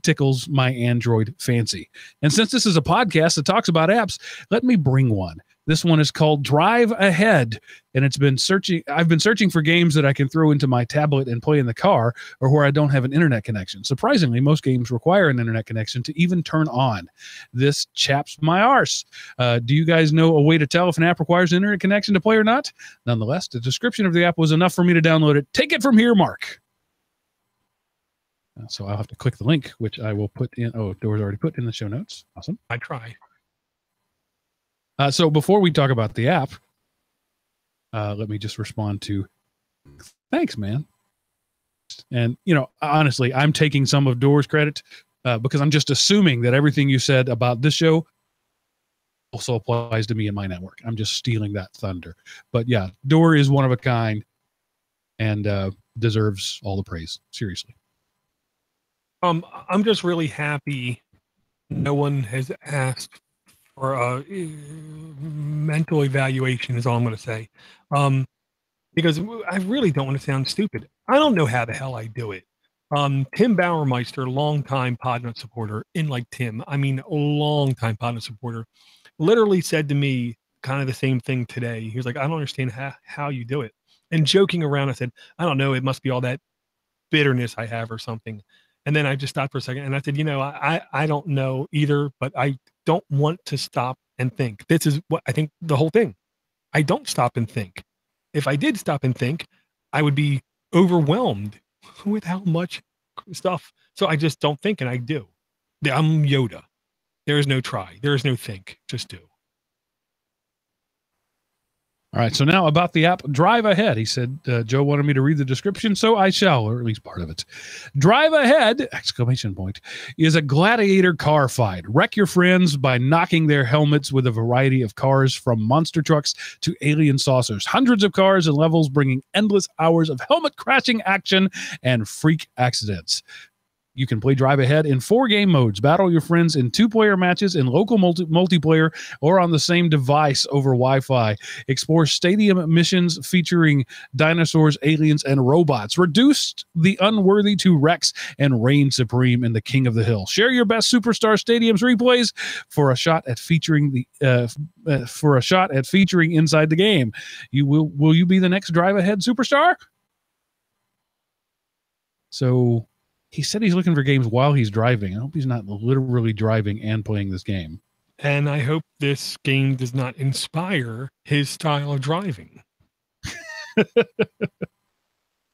Speaker 1: tickles my Android fancy. And since this is a podcast that talks about apps, let me bring one. This one is called Drive Ahead, and I've been searching for games that I can throw into my tablet and play in the car, or where I don't have an internet connection. Surprisingly, most games require an internet connection to even turn on. This chaps my arse. Do you guys know a way to tell if an app requires an internet connection to play or not? Nonetheless, the description of the app was enough for me to download it. Take it from here, Mark. So I'll have to click the link, which I will put in. Oh, Door's already put in the show notes. Awesome.
Speaker 2: I try.
Speaker 1: So before we talk about the app, let me just respond to, thanks, man. And, you know, honestly, I'm taking some of Door's credit because I'm just assuming that everything you said about this show also applies to me and my network. I'm just stealing that thunder. But yeah, Door is one of a kind and deserves all the praise. Seriously.
Speaker 2: I'm just really happy no one has asked for a mental evaluation is all I'm going to say. Because I really don't want to sound stupid. I don't know how the hell I do it. Tim Bauermeister, longtime Podnutz supporter, I mean, a longtime Podnutz supporter, literally said to me kind of the same thing today. He was like, I don't understand how you do it. And joking around, I said, I don't know. It must be all that bitterness I have or something. And then I just stopped for a second and I said, you know, I don't know either, but I don't want to stop and think. This is what I think the whole thing. I don't stop and think. If I did stop and think, I would be overwhelmed with how much stuff. So I just don't think, and I do. I'm Yoda. There is no try. There is no think. Just do.
Speaker 1: All right, so now about the app Drive Ahead. He said, Joe wanted me to read the description, so I shall, or at least part of it. Drive Ahead, ! Is a gladiator car fight. Wreck your friends by knocking their helmets with a variety of cars, from monster trucks to alien saucers. Hundreds of cars and levels, bringing endless hours of helmet crashing action and freak accidents. You can play Drive Ahead in 4 game modes. Battle your friends in 2-player matches, in local multiplayer, or on the same device over Wi-Fi. Explore stadium missions featuring dinosaurs, aliens, and robots. Reduce the unworthy to wrecks and reign supreme in the King of the Hill. Share your best Superstar Stadiums replays for a shot at featuring inside the game. Will you be the next Drive Ahead superstar? So he said he's looking for games while he's driving. I hope he's not literally driving and playing this game.
Speaker 2: And I hope this game does not inspire his style of driving.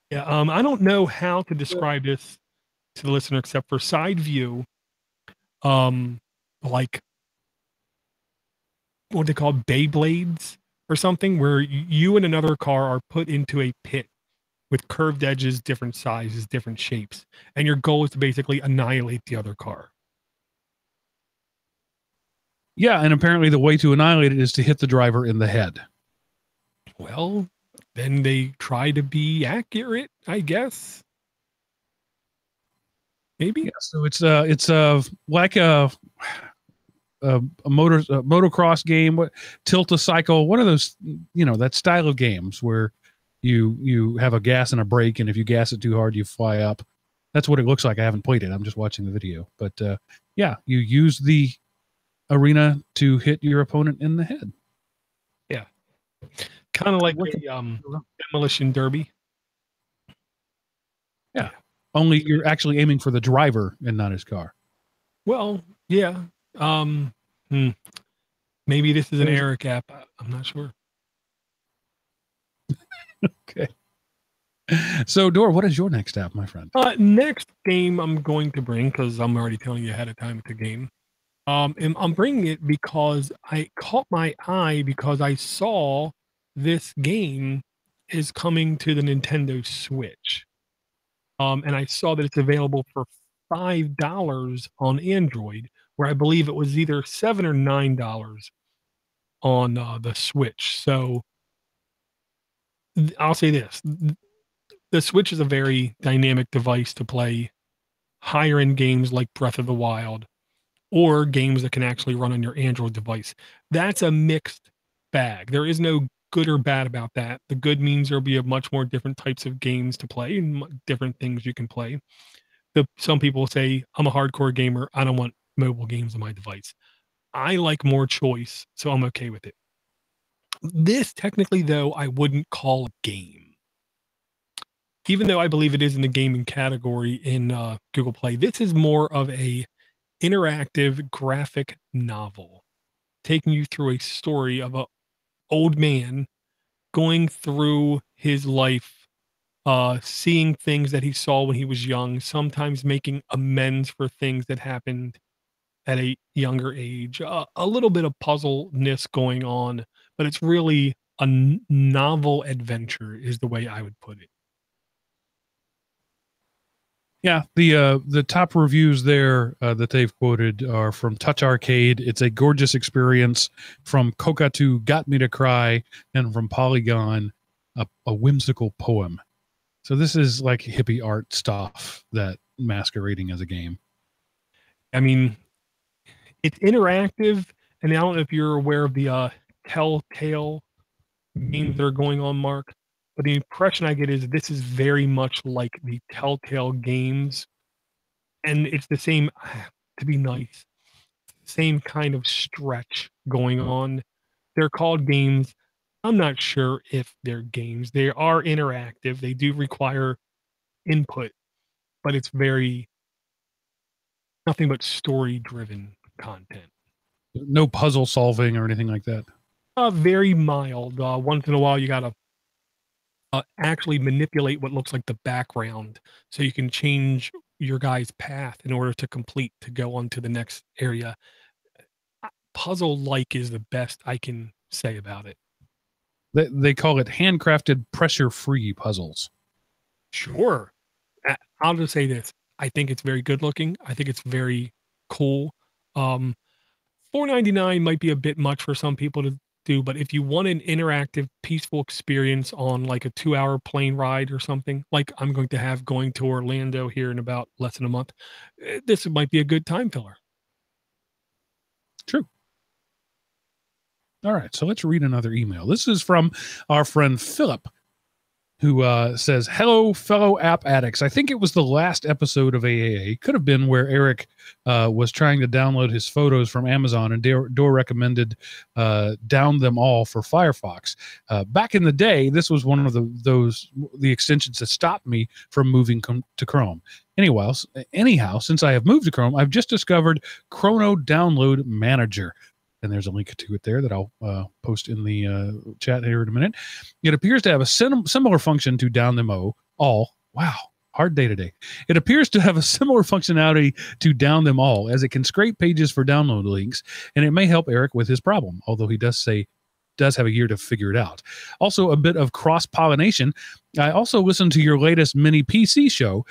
Speaker 2: Yeah, I don't know how to describe this to the listener except for side view. Like what they call Beyblades or something, where you and another car are put into a pit with curved edges, different sizes, different shapes. And your goal is to basically annihilate the other car.
Speaker 1: Yeah, and apparently the way to annihilate it is to hit the driver in the head.
Speaker 2: Well, then they try to be accurate, I guess. Maybe.
Speaker 1: Yeah, so it's like a motocross game, tilt-a-cycle, one of those, you know, that style of games where you have a gas and a brake, and if you gas it too hard, you fly up. That's what it looks like. I haven't played it. I'm just watching the video. But yeah, you use the arena to hit your opponent in the head.
Speaker 2: Yeah. Kind of like a demolition derby.
Speaker 1: Yeah. Only you're actually aiming for the driver and not his car.
Speaker 2: Well, yeah. Maybe this is an Eric app. I'm not sure.
Speaker 1: Okay. So, Door, what is your next app, my friend?
Speaker 2: Next game I'm going to bring, because I'm already telling you ahead of time it's a game. And I'm bringing it because I caught my eye because I saw this game is coming to the Nintendo Switch. And I saw that it's available for $5 on Android, where I believe it was either $7 or $9 on the Switch. So I'll say this: the Switch is a very dynamic device to play higher end games like Breath of the Wild or games that can actually run on your Android device. That's a mixed bag. There is no good or bad about that. The good means there'll be a much more different types of games to play and different things you can play. Some people say, I'm a hardcore gamer. I don't want mobile games on my device. I like more choice, so I'm okay with it. This technically, though, I wouldn't call a game. Even though I believe it is in the gaming category in Google Play, this is more of a interactive graphic novel, taking you through a story of a old man going through his life, seeing things that he saw when he was young, sometimes making amends for things that happened at a younger age. A little bit of puzzleness going on, but it's really a novel adventure, is the way I would put it.
Speaker 1: Yeah, the top reviews there that they've quoted are from Touch Arcade. It's a gorgeous experience. From Cotuit, Got Me to Cry, and from Polygon, a whimsical poem. So this is like hippie art stuff that masquerading as a game.
Speaker 2: I mean, it's interactive, and I don't know if you're aware of the Telltale games that are going on, Mark. But the impression I get is this is very much like the Telltale games. And it's the same, to be nice, same kind of stretch going on. They're called games. I'm not sure if they're games. They are interactive. They do require input, but it's very nothing but story driven content.
Speaker 1: No puzzle solving or anything like that.
Speaker 2: Very mild. Once in a while, you got to actually manipulate what looks like the background so you can change your guy's path in order to complete to go on to the next area. Puzzle like is the best I can say about it.
Speaker 1: They call it handcrafted pressure free puzzles.
Speaker 2: Sure. I'll just say this. I think it's very good looking. I think it's very cool. $4.99 might be a bit much for some people to do, but if you want an interactive, peaceful experience on like a 2-hour plane ride or something, like I'm going to have going to Orlando here in about less than a month, this might be a good time filler.
Speaker 1: True. All right, so let's read another email. This is from our friend Philip, who says, hello, fellow app addicts. I think it was the last episode of AAA. Could have been where Eric was trying to download his photos from Amazon, and Door recommended Down Them All for Firefox. Back in the day, this was one of the extensions that stopped me from moving to Chrome. Anyhow, since I have moved to Chrome, I've just discovered Chrono Download Manager. And there's a link to it there that I'll post in the chat here in a minute. It appears to have a similar function to Down Them All. Wow, hard day today. It appears to have a similar functionality to Down Them All, as it can scrape pages for download links, and it may help Eric with his problem, although he does have a year to figure it out. Also, a bit of cross-pollination. I also listened to your latest mini PC show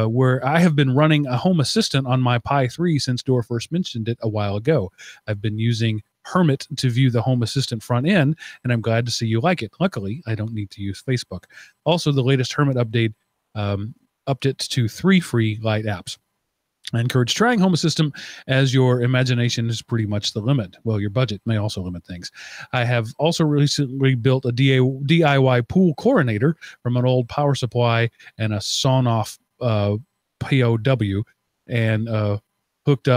Speaker 1: where I have been running a Home Assistant on my Pi 3 since Door first mentioned it a while ago. I've been using Hermit to view the Home Assistant front end, and I'm glad to see you like it. Luckily, I don't need to use Facebook. Also, the latest Hermit update upped it to 3 free light apps. I encourage trying Home Assistant, as your imagination is pretty much the limit. Well, your budget may also limit things. I have also recently built a DIY pool chlorinator from an old power supply and a sawn-off POW, and hooked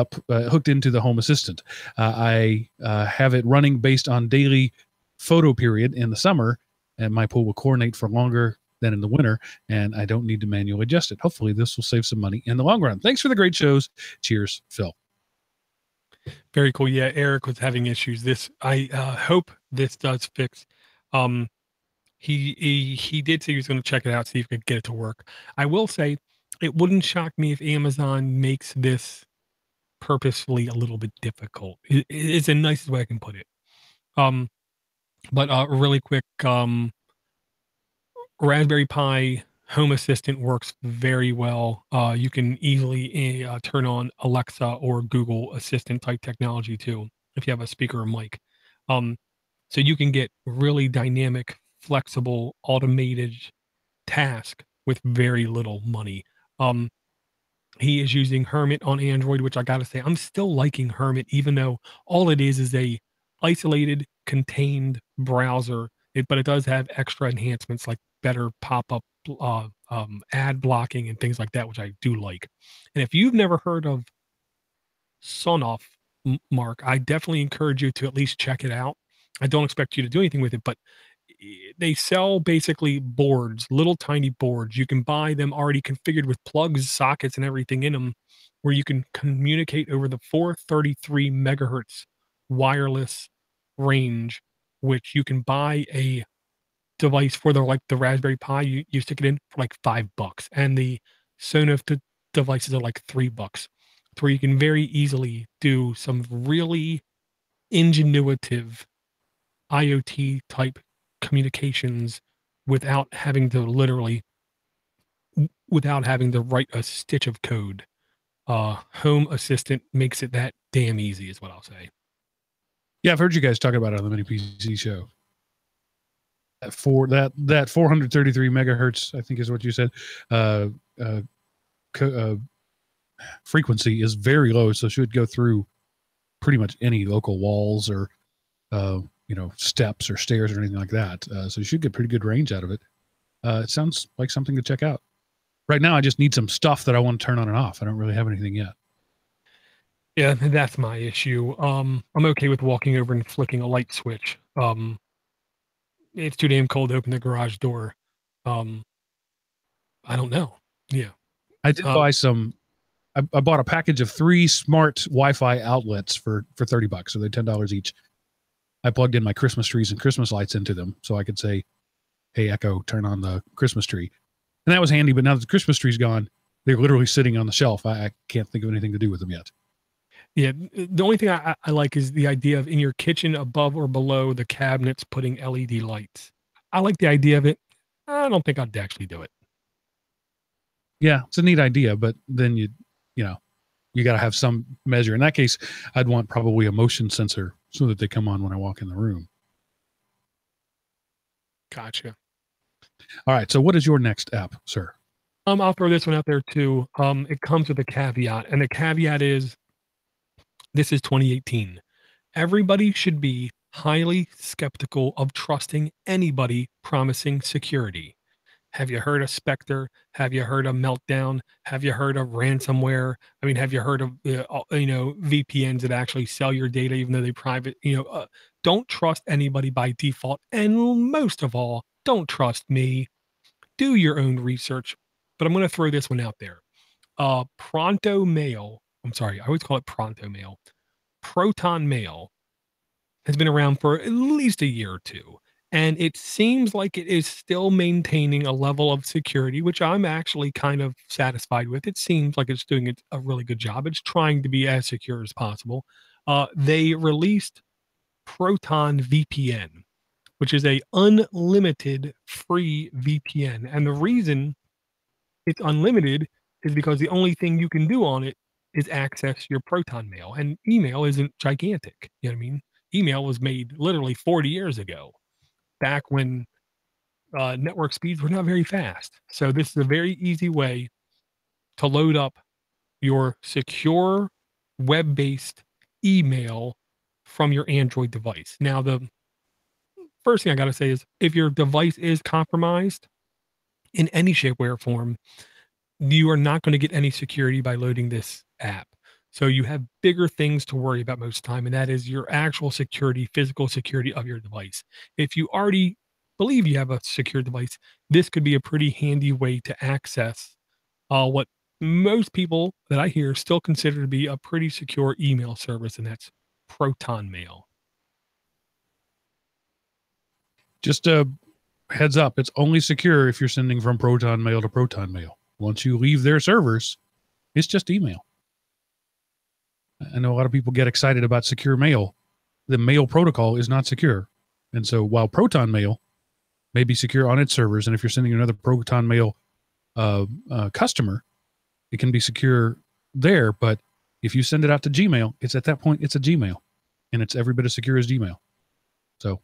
Speaker 1: into the Home Assistant. I have it running based on daily photo period in the summer, and my pool will chlorinate for longer than in the winter, and I don't need to manually adjust it. Hopefully this will save some money in the long run. Thanks for the great shows. Cheers, Phil.
Speaker 2: Very cool. Yeah, Eric was having issues. I hope this does fix. He did say he was going to check it out, see if he could get it to work. I will say it wouldn't shock me if Amazon makes this purposefully a little bit difficult. It's the nicest way I can put it. But really quick, Raspberry Pi Home Assistant works very well. You can easily turn on Alexa or Google Assistant type technology too, if you have a speaker or mic. So you can get really dynamic, flexible, automated task with very little money. Um, he is using Hermit on Android, which I gotta say, I'm still liking Hermit, even though all it is a isolated, contained browser. But it does have extra enhancements like better pop-up ad blocking and things like that, which I do like. And if you've never heard of Sonoff, Mark, I definitely encourage you to at least check it out. I don't expect you to do anything with it, but they sell basically boards, little tiny boards. You can buy them already configured with plugs, sockets, and everything in them, where you can communicate over the 433 megahertz wireless range, which you can buy a device for like the Raspberry Pi. You stick it in for like $5, and the Sonos devices are like $3, where you can very easily do some really ingenuitive IoT type communications without having to write a stitch of code. Home Assistant makes it that damn easy, is what I'll say.
Speaker 1: Yeah, I've heard you guys talk about it on the Mini PC show. For that 433 megahertz, I think is what you said. Frequency is very low, so it should go through pretty much any local walls or steps or stairs or anything like that. So you should get pretty good range out of it. It sounds like something to check out. Right now, I just need some stuff that I want to turn on and off. I don't really have anything yet.
Speaker 2: Yeah, that's my issue. I'm okay with walking over and flicking a light switch. It's too damn cold to open the garage door. I don't know. Yeah.
Speaker 1: I did buy some. I bought a package of 3 smart Wi-Fi outlets for $30, so they're $10 each. I plugged in my Christmas trees and Christmas lights into them, so I could say, "Hey Echo, turn on the Christmas tree," and that was handy. But now that the Christmas tree's gone, they're literally sitting on the shelf. I can't think of anything to do with them yet.
Speaker 2: Yeah, the only thing I like is the idea of in your kitchen above or below the cabinets putting LED lights. I like the idea of it. I don't think I'd actually do it.
Speaker 1: Yeah, it's a neat idea, but then you got to have some measure. In that case, I'd want probably a motion sensor so that they come on when I walk in the room.
Speaker 2: Gotcha.
Speaker 1: All right, so what is your next app, sir?
Speaker 2: I'll throw this one out there too. It comes with a caveat, and the caveat is this is 2018. Everybody should be highly skeptical of trusting anybody promising security. Have you heard of Spectre? Have you heard of Meltdown? Have you heard of ransomware? I mean, have you heard of VPNs that actually sell your data even though they private? Don't trust anybody by default, and most of all, don't trust me. Do your own research. But I'm going to throw this one out there. ProtonMail. I'm sorry, I always call it ProtonMail. ProtonMail has been around for at least a year or two. And it seems like it is still maintaining a level of security, which I'm actually kind of satisfied with. It seems like it's doing a really good job. It's trying to be as secure as possible. They released ProtonVPN, which is a unlimited free VPN. And the reason it's unlimited is because the only thing you can do on it is access your Proton Mail. And email isn't gigantic. You know what I mean? Email was made literally 40 years ago, back when network speeds were not very fast. So this is a very easy way to load up your secure web-based email from your Android device. Now, the first thing I got to say is if your device is compromised in any shape, way, or form, you are not going to get any security by loading this app. So you have bigger things to worry about most of the time, and that is your actual security, physical security of your device. If you already believe you have a secure device, this could be a pretty handy way to access what most people that I hear still consider to be a pretty secure email service, and that's ProtonMail.
Speaker 1: Just a heads up, it's only secure if you're sending from ProtonMail to ProtonMail. Once you leave their servers, it's just email. I know a lot of people get excited about secure mail. The mail protocol is not secure. And so while ProtonMail may be secure on its servers, and if you're sending another ProtonMail customer, it can be secure there. But if you send it out to Gmail, it's at that point, it's a Gmail. And it's every bit as secure as Gmail. So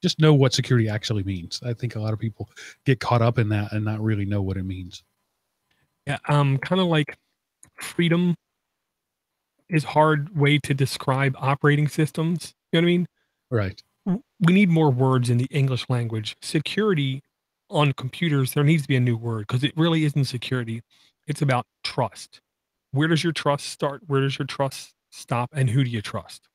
Speaker 1: just know what security actually means. I think a lot of people get caught up in that and not really know what it means.
Speaker 2: Yeah, kind of like freedom is hard way to describe operating systems. You know what I mean?
Speaker 1: Right.
Speaker 2: We need more words in the English language. Security on computers, there needs to be a new word because it really isn't security. It's about trust. Where does your trust start? Where does your trust stop? And who do you trust?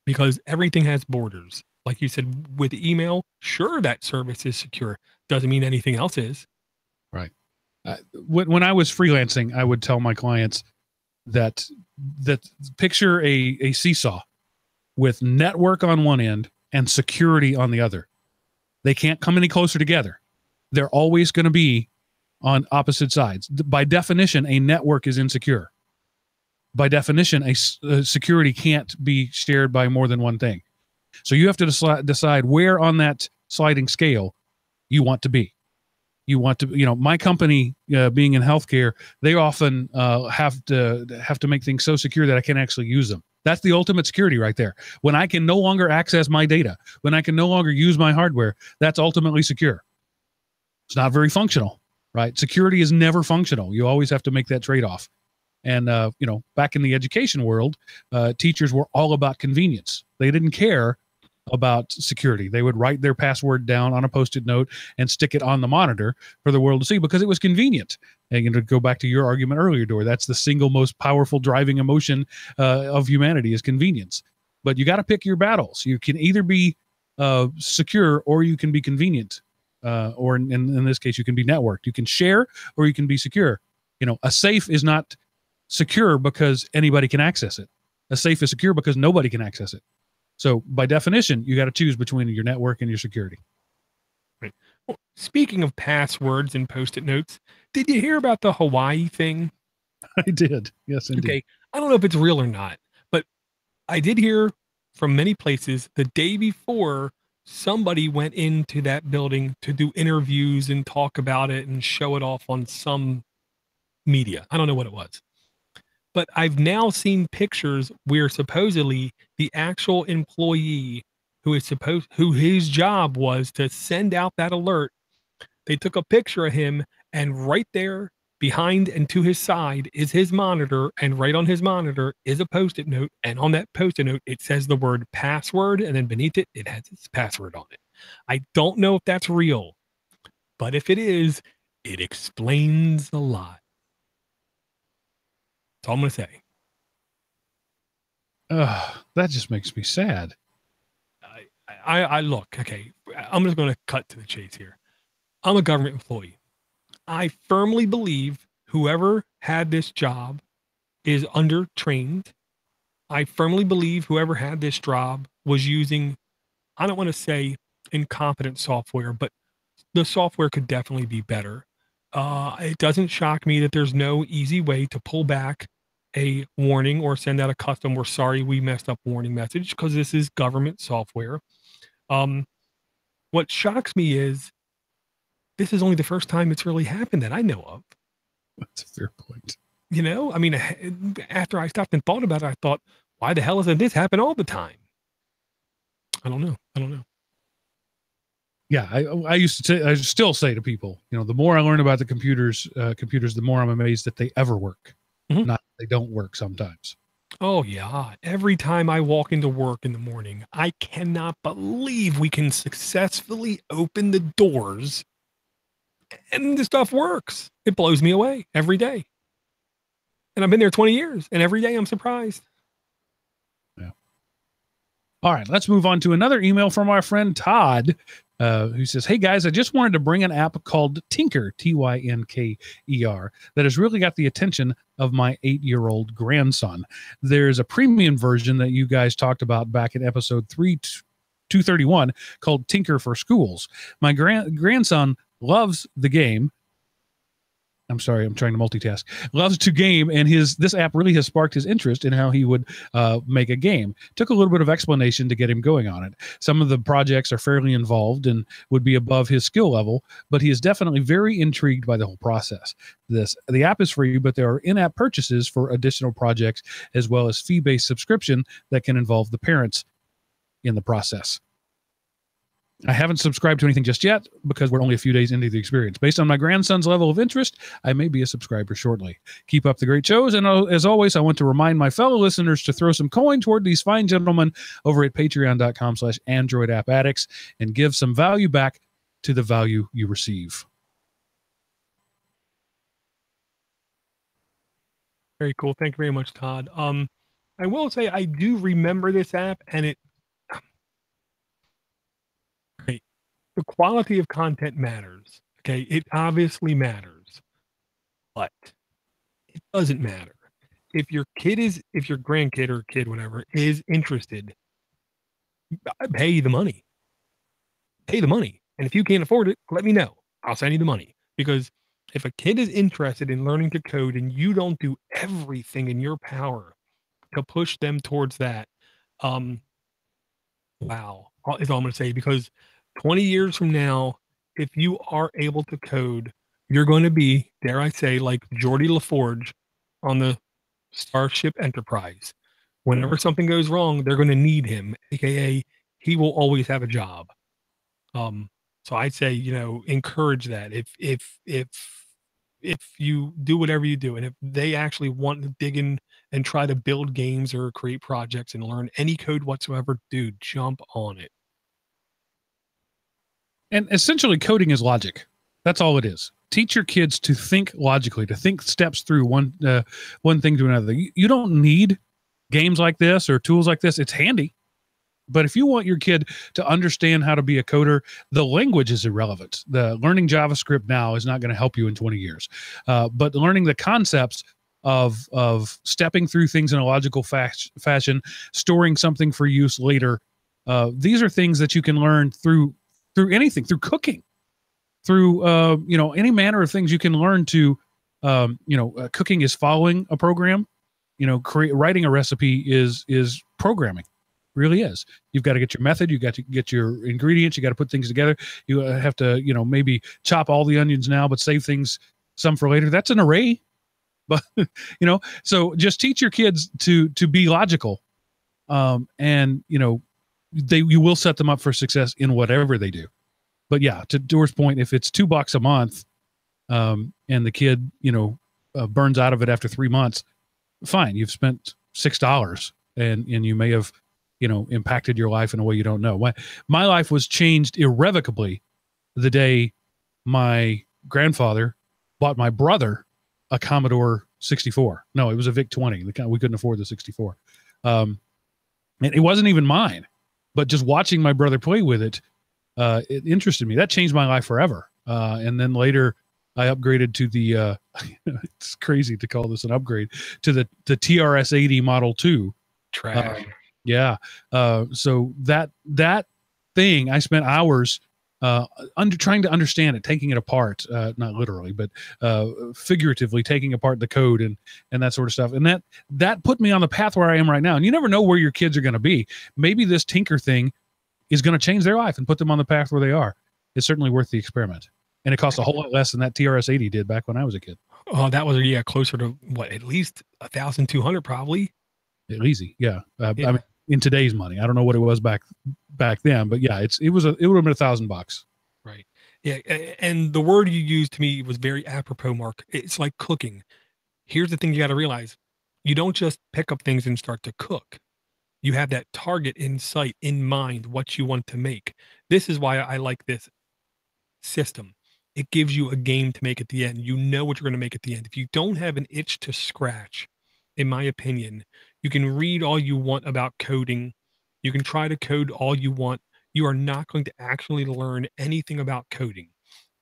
Speaker 2: Because everything has borders. Like you said, with email, sure, that service is secure. Doesn't mean anything else is.
Speaker 1: Right. When I was freelancing, I would tell my clients that picture a seesaw with network on one end and security on the other. They can't come any closer together. They're always going to be on opposite sides. By definition, a network is insecure. By definition, a security can't be shared by more than one thing. So you have to decide where on that sliding scale you want to be. You want to, my company being in healthcare, they often have to make things so secure that I can't actually use them. That's the ultimate security right there. When I can no longer access my data, when I can no longer use my hardware, that's ultimately secure. It's not very functional, right? Security is never functional. You always have to make that trade-off. And, back in the education world, teachers were all about convenience. They didn't care about security. They would write their password down on a Post-it note and stick it on the monitor for the world to see because it was convenient. And to go back to your argument earlier, Dor, that's the single most powerful driving emotion of humanity is convenience. But you got to pick your battles. You can either be secure or you can be convenient. Or in this case, you can be networked. You can share or you can be secure. A safe is not secure because anybody can access it. A safe is secure because nobody can access it. So by definition, you got to choose between your network and your security.
Speaker 2: Right. Well, speaking of passwords and Post-it notes, did you hear about the Hawaii thing?
Speaker 1: I did. Yes, indeed.
Speaker 2: Okay. I don't know if it's real or not, but I did hear from many places the day before somebody went into that building to do interviews and talk about it and show it off on some media. I don't know what it was. But I've now seen pictures where supposedly the actual employee who his job was to send out that alert, they took a picture of him and right there behind and to his side is his monitor, and right on his monitor is a Post-it note, and on that Post-it note it says the word password, and then beneath it it has its password on it. I don't know if that's real, but if it is, it explains a lot. That's all I'm going to say.
Speaker 1: That just makes me sad.
Speaker 2: I look, okay, I'm just going to cut to the chase here. I'm a government employee. I firmly believe whoever had this job is under-trained. I firmly believe whoever had this job was using, I don't want to say incompetent software, but the software could definitely be better. It doesn't shock me that there's no easy way to pull back a warning or send out a custom "we're sorry we messed up" warning message, because this is government software. What shocks me is this is only the first time it's really happened that I know of.
Speaker 1: That's a fair point.
Speaker 2: I mean, after I stopped and thought about it, I thought, why the hell doesn't this happen all the time? I don't know.
Speaker 1: Yeah, I still say to people, the more I learn about the computers, the more I'm amazed that they ever work.
Speaker 2: Mm-hmm.
Speaker 1: Not they don't work sometimes.
Speaker 2: Oh yeah. Every time I walk into work in the morning, I cannot believe we can successfully open the doors and the stuff works. It blows me away every day. And I've been there 20 years and every day I'm surprised.
Speaker 1: Yeah. All right, let's move on to another email from our friend Todd, who says, "Hey guys, I just wanted to bring an app called Tynker, Tynker, that has really got the attention of my 8-year-old grandson. There's a premium version that you guys talked about back in episode 231 called Tynker for Schools. My grandson loves the game. I'm sorry, I'm trying to multitask. Loves to game, and this app really has sparked his interest in how he would make a game. Took a little bit of explanation to get him going on it. Some of the projects are fairly involved and would be above his skill level, but he is definitely very intrigued by the whole process. The app is free, but there are in-app purchases for additional projects, as well as fee-based subscription that can involve the parents in the process." I haven't subscribed to anything just yet because we're only a few days into the experience. Based on my grandson's level of interest, I may be a subscriber shortly. Keep up the great shows. And as always, I want to remind my fellow listeners to throw some coin toward these fine gentlemen over at patreon.com/AndroidAppAddicts and give some value back to the value you receive.
Speaker 2: Very cool. Thank you very much, Todd. I will say I do remember this app, and it great. The quality of content matters. Okay, it obviously matters, but it doesn't matter if your grandkid or kid, whatever, is interested. Pay the money. Pay the money, and if you can't afford it, let me know. I'll send you the money, because if a kid is interested in learning to code and you don't do everything in your power to push them towards that, wow, is all I'm going to say. Because 20 years from now, if you are able to code, you're going to be, dare I say, like Geordie LaForge on the Starship Enterprise. Whenever something goes wrong, they're going to need him, aka he will always have a job. So I'd say, encourage that. If you do whatever you do, and if they actually want to dig in and try to build games or create projects and learn any code whatsoever, dude, jump on it.
Speaker 1: And essentially, coding is logic. That's all it is. Teach your kids to think logically, to think steps through one thing to another. You don't need games like this or tools like this. It's handy. But if you want your kid to understand how to be a coder, the language is irrelevant. The learning JavaScript now is not going to help you in 20 years. But learning the concepts of stepping through things in a logical fashion, storing something for use later, these are things that you can learn through anything, through cooking, through any manner of things you can learn to. Cooking is following a program. Writing a recipe is programming. Really is. You've got to get your method. You got to get your ingredients. You got to put things together. You have to, maybe chop all the onions now, but save some for later. That's an array. But, so just teach your kids to be logical. And, you will set them up for success in whatever they do. But yeah, to Door's point, if it's $2 a month, and the kid, burns out of it after 3 months, fine. You've spent $6 and you may have, impacted your life in a way you don't know. My life was changed irrevocably the day my grandfather bought my brother a Commodore 64. No, it was a VIC-20. We couldn't afford the 64. And it wasn't even mine, but just watching my brother play with it, it interested me. That changed my life forever. And then later I upgraded to the, it's crazy to call this an upgrade, to the TRS-80 Model 2.
Speaker 2: Trash.
Speaker 1: Yeah. So that thing, I spent hours trying to understand it, taking it apart, not literally, but figuratively taking apart the code and that sort of stuff. And that put me on the path where I am right now. And you never know where your kids are going to be. Maybe this Tynker thing is going to change their life and put them on the path where they are. It's certainly worth the experiment. And it costs a whole lot less than that TRS-80 did back when I was a kid.
Speaker 2: Oh, that was, closer to what, at least 1,200 probably.
Speaker 1: Easy. Yeah. I mean, in today's money, I don't know what it was back then, but yeah, it would have been $1,000.
Speaker 2: Right. Yeah. And the word you used to me was very apropos, Mark. It's like cooking. Here's the thing you got to realize. You don't just pick up things and start to cook. You have that target in sight, in mind, what you want to make. This is why I like this system. It gives you a game to make at the end. You know what you're going to make at the end. If you don't have an itch to scratch, in my opinion, you can read all you want about coding. You can try to code all you want. You are not going to actually learn anything about coding.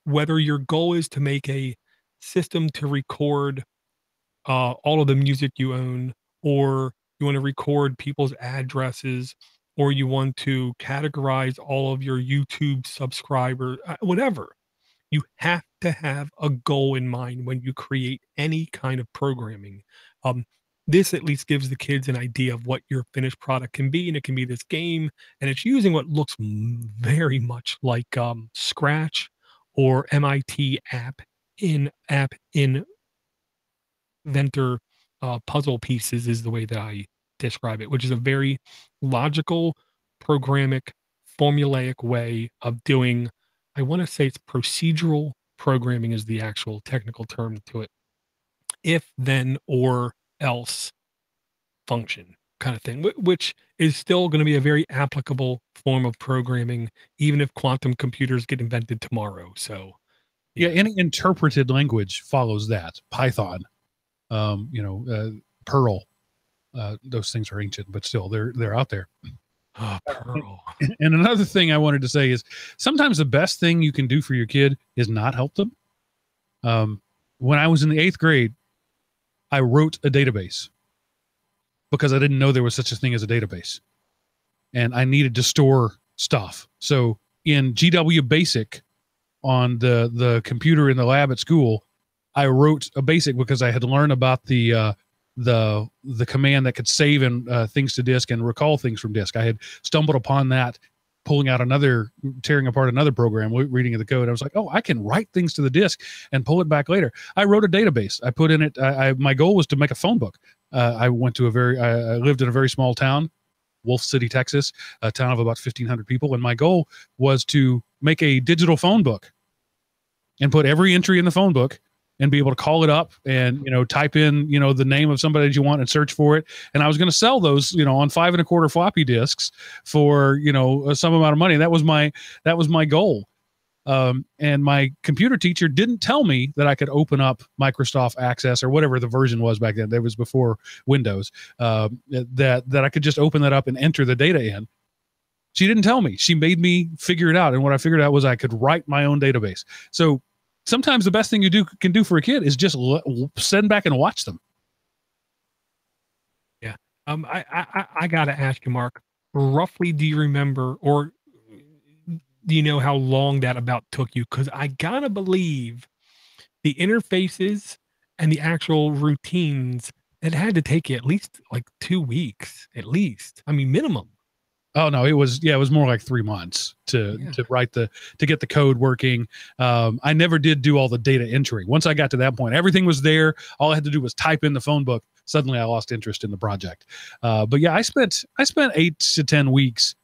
Speaker 2: Whether your goal is to make a system to record all of the music you own, or you want to record people's addresses, or you want to categorize all of your YouTube subscribers, whatever. You have to have a goal in mind when you create any kind of programming. This at least gives the kids an idea of what your finished product can be, and it can be this game, and it's using what looks very much like Scratch or MIT app inventor puzzle pieces is the way that I describe it, which is a very logical, programmatic formulaic way of doing, I want to say it's procedural programming is the actual technical term to it. If, then, or else function kind of thing, which is still going to be a very applicable form of programming, even if quantum computers get invented tomorrow. So,
Speaker 1: yeah, any interpreted language follows that. Python, Perl, those things are ancient, but still they're out there.
Speaker 2: Oh, Perl.
Speaker 1: And another thing I wanted to say is sometimes the best thing you can do for your kid is not help them. When I was in the 8th grade, I wrote a database because I didn't know there was such a thing as a database, and I needed to store stuff. So in GW Basic on the computer in the lab at school, I wrote a basic because I had learned about the command that could save and things to disk and recall things from disk. I had stumbled upon that, tearing apart another program, reading the code. I was like, oh, I can write things to the disk and pull it back later. I wrote a database. I put in it. My goal was to make a phone book. I lived in a very small town, Wolf City, Texas, a town of about 1,500 people. And my goal was to make a digital phone book and put every entry in the phone book and be able to call it up and, type in, the name of somebody that you want and search for it. And I was going to sell those, on 5 1/4 floppy disks for, some amount of money. That was my goal. And my computer teacher didn't tell me that I could open up Microsoft Access or whatever the version was back then. That was before Windows, that I could just open that up and enter the data in. She didn't tell me. She made me figure it out. And what I figured out was I could write my own database. So sometimes the best thing you can do for a kid is just send back and watch them.
Speaker 2: Yeah. I got to ask you, Mark, roughly, do you remember, or do you know how long that about took you? Because I gotta believe the interfaces and the actual routines, it had to take you at least like 2 weeks, at least. I mean, minimum.
Speaker 1: Oh no, it was more like 3 months to write to get the code working. I never did do all the data entry. Once I got to that point, everything was there. All I had to do was type in the phone book. Suddenly I lost interest in the project. But yeah, I spent 8 to 10 weeks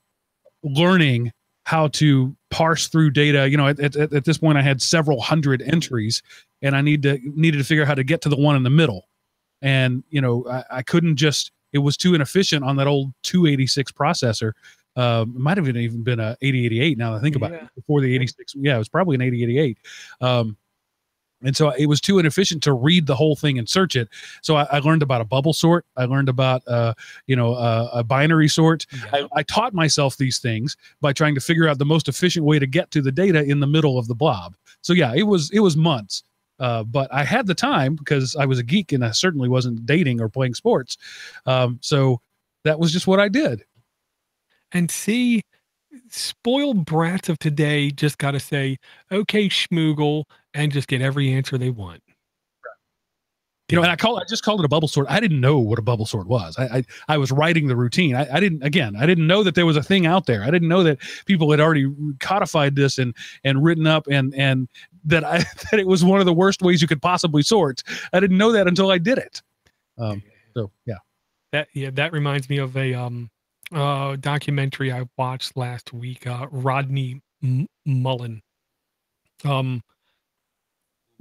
Speaker 1: learning how to parse through data. At this point I had several hundred entries and I needed to figure out how to get to the one in the middle. And, I couldn't just, it was too inefficient on that old 286 processor. It might have even been a 8088 now that I think about it, before the 86. Yeah, it was probably an 8088. And so it was too inefficient to read the whole thing and search it. So I learned about a bubble sort. I learned about, a binary sort. Yeah. I taught myself these things by trying to figure out the most efficient way to get to the data in the middle of the blob. So yeah, it was months. But I had the time because I was a geek and I certainly wasn't dating or playing sports. So that was just what I did.
Speaker 2: And see, spoiled brats of today just got to say, okay, schmoogle, and just get every answer they want.
Speaker 1: And I just called it a bubble sort. I didn't know what a bubble sort was. I was writing the routine. I didn't know that there was a thing out there. I didn't know that people had already codified this and written up and that that it was one of the worst ways you could possibly sort. I didn't know that until I did it. So yeah.
Speaker 2: That reminds me of a documentary I watched last week. Rodney Mullen.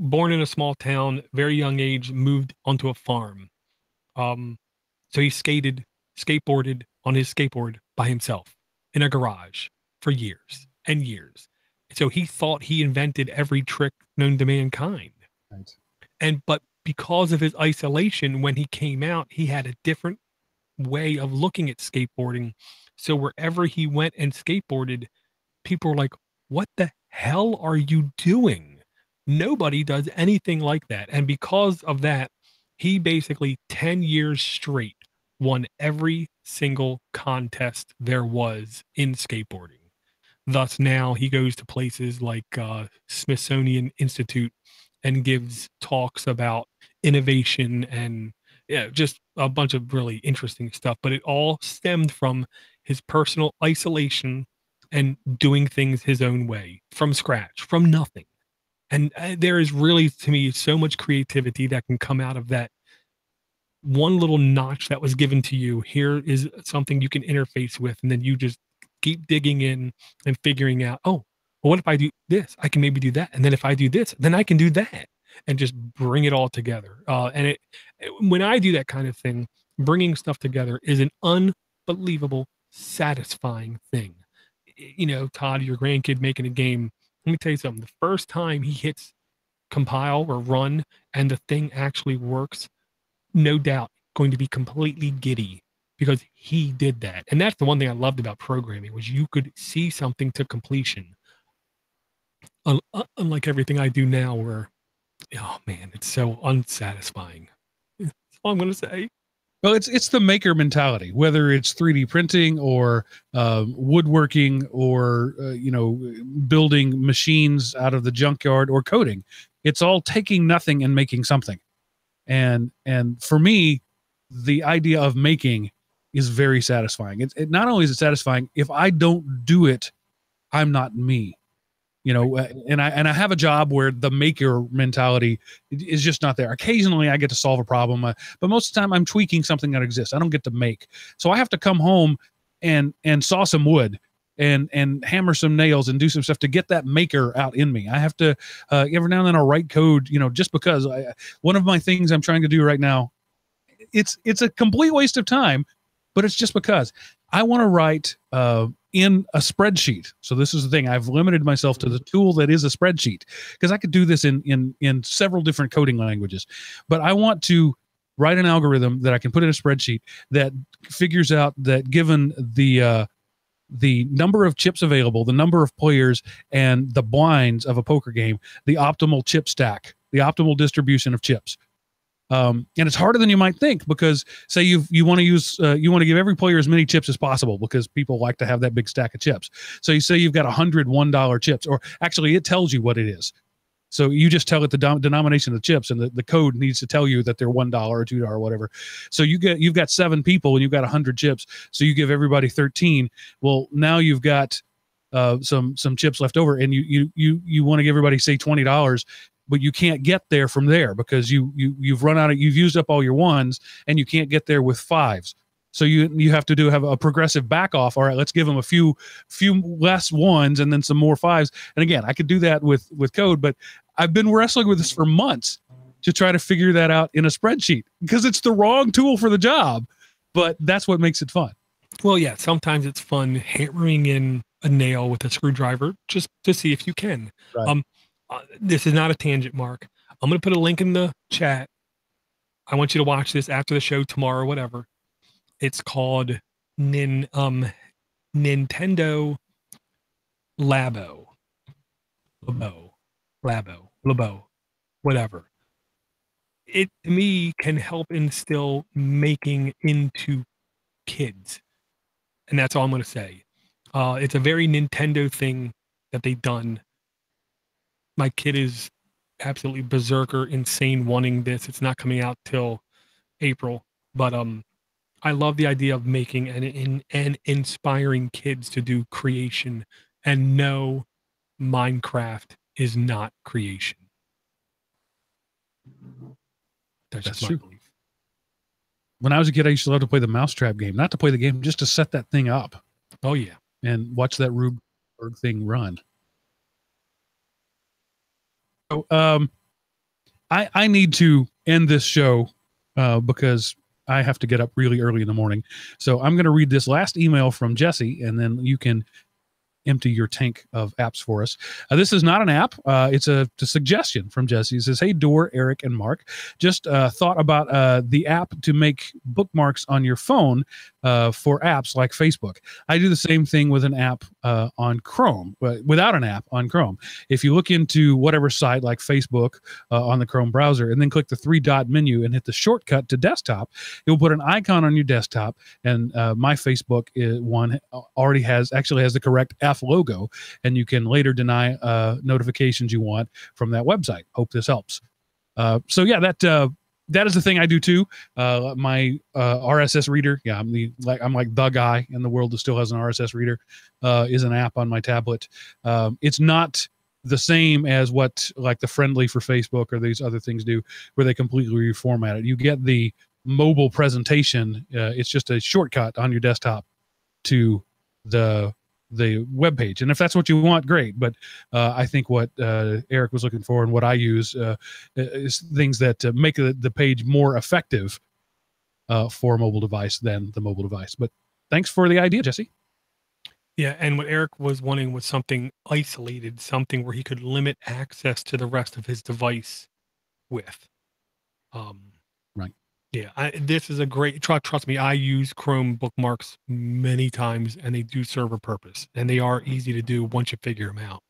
Speaker 2: Born in a small town, very young age, moved onto a farm. So he skateboarded on his skateboard by himself in a garage for years and years. So he thought he invented every trick known to mankind. Right. But because of his isolation, when he came out, he had a different way of looking at skateboarding. So wherever he went and skateboarded, people were like, what the hell are you doing? Nobody does anything like that. And because of that, he basically 10 years straight won every single contest there was in skateboarding. Thus now he goes to places like Smithsonian Institute and gives talks about innovation and just a bunch of really interesting stuff. But it all stemmed from his personal isolation and doing things his own way from scratch, from nothing. And there is really, to me, so much creativity that can come out of that one little notch that was given to you. Here is something you can interface with, and then you just keep digging in and figuring out, oh, well, what if I do this? I can maybe do that. And then if I do this, then I can do that, and just bring it all together. When I do that kind of thing, bringing stuff together is an unbelievable, satisfying thing. You know, Todd, your grandkid making a game. Let me tell you something. The first time he hits compile or run and the thing actually works, no doubt going to be completely giddy because he did that. And that's the one thing I loved about programming, was you could see something to completion. Unlike everything I do now, where, oh man, it's so unsatisfying. That's all I'm going to say.
Speaker 1: Well, it's the maker mentality, whether it's 3D printing or woodworking or building machines out of the junkyard or coding. It's all taking nothing and making something. And for me, the idea of making is very satisfying. It not only is it satisfying, if I don't do it, I'm not me. And I have a job where the maker mentality is just not there. Occasionally I get to solve a problem, but most of the time I'm tweaking something that exists. I don't get to make. So I have to come home and saw some wood and hammer some nails and do some stuff to get that maker out in me. I have to, every now and then I'll write code, just because one of my things I'm trying to do right now, it's a complete waste of time, but it's just because I want to write, in a spreadsheet. So this is the thing. I've limited myself to the tool that is a spreadsheet, because I could do this in several different coding languages, but I want to write an algorithm that I can put in a spreadsheet that figures out that, given the number of chips available, the number of players, and the blinds of a poker game, the optimal chip stack, the optimal distribution of chips. And it's harder than you might think, because say you want to give every player as many chips as possible, because people like to have that big stack of chips. So you say you've got 100 $1 chips, or actually it tells you what it is. So you just tell it the denomination of the chips, and the code needs to tell you that they're $1 or $2 or whatever. So you've got 7 people and you've got 100 chips. So you give everybody 13. Well, now you've got some chips left over, and you want to give everybody, say, $20. But you can't get there from there, because you've run out of, you've used up all your ones, and you can't get there with 5s. So you have to have a progressive back off. All right, let's give them a few less 1s and then some more 5s. And again, I could do that with code, but I've been wrestling with this for months to try to figure that out in a spreadsheet, because it's the wrong tool for the job, but that's what makes it fun.
Speaker 2: Well, yeah, sometimes it's fun hammering in a nail with a screwdriver just to see if you can.
Speaker 1: Right.
Speaker 2: This is not a tangent, Mark. I'm going to put a link in the chat. I want you to watch this after the show tomorrow, whatever. It's called Nintendo Labo, whatever. It, to me, can help instill making into kids. And that's all I'm going to say. It's a very Nintendo thing that they've done. My kid is absolutely berserker, insane wanting this. It's not coming out till April, but I love the idea of making and inspiring kids to do creation. And no, Minecraft is not creation.
Speaker 1: That's true. Belief. When I was a kid, I used to love to play the Mousetrap game, not to play the game, just to set that thing up.
Speaker 2: Oh yeah,
Speaker 1: and watch that Rube thing run. So, I need to end this show because I have to get up really early in the morning. So I'm going to read this last email from Jesse, and then you can empty your tank of apps for us. This is not an app. It's a suggestion from Jesse. He says, "Hey, Door, Eric, and Mark, just thought about the app to make bookmarks on your phone for apps like Facebook. I do the same thing with an app on Chrome, without an app on Chrome. If you look into whatever site like Facebook on the Chrome browser, and then click the 3-dot menu and hit the shortcut to desktop, it will put an icon on your desktop. And my Facebook one already actually has the correct F logo, and you can later deny notifications you want from that website. Hope this helps." So yeah, that is the thing I do too. My RSS reader, yeah, I'm like the guy in the world that still has an RSS reader, is an app on my tablet. It's not the same as what like the Friendly for Facebook or these other things do, where they completely reformat it. You get the mobile presentation. It's just a shortcut on your desktop to the the web page. And if that's what you want, great. But I think what Eric was looking for and what I use is things that make the page more effective for a mobile device than the mobile device. But thanks for the idea, Jesse.
Speaker 2: Yeah, and what Eric was wanting was something isolated, something where he could limit access to the rest of his device with.
Speaker 1: Right.
Speaker 2: Yeah, this is a great, trust me, I use Chrome bookmarks many times, and they do serve a purpose, and they are easy to do once you figure them out.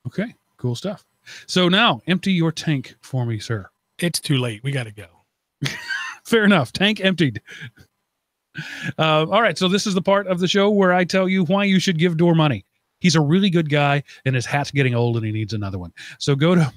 Speaker 1: Okay, cool stuff. So now, empty your tank for me, sir.
Speaker 2: It's too late. We got to go.
Speaker 1: Fair enough. Tank emptied. All right, so this is the part of the show where I tell you why you should give Door money. He's a really good guy, and his hat's getting old, and he needs another one. So go to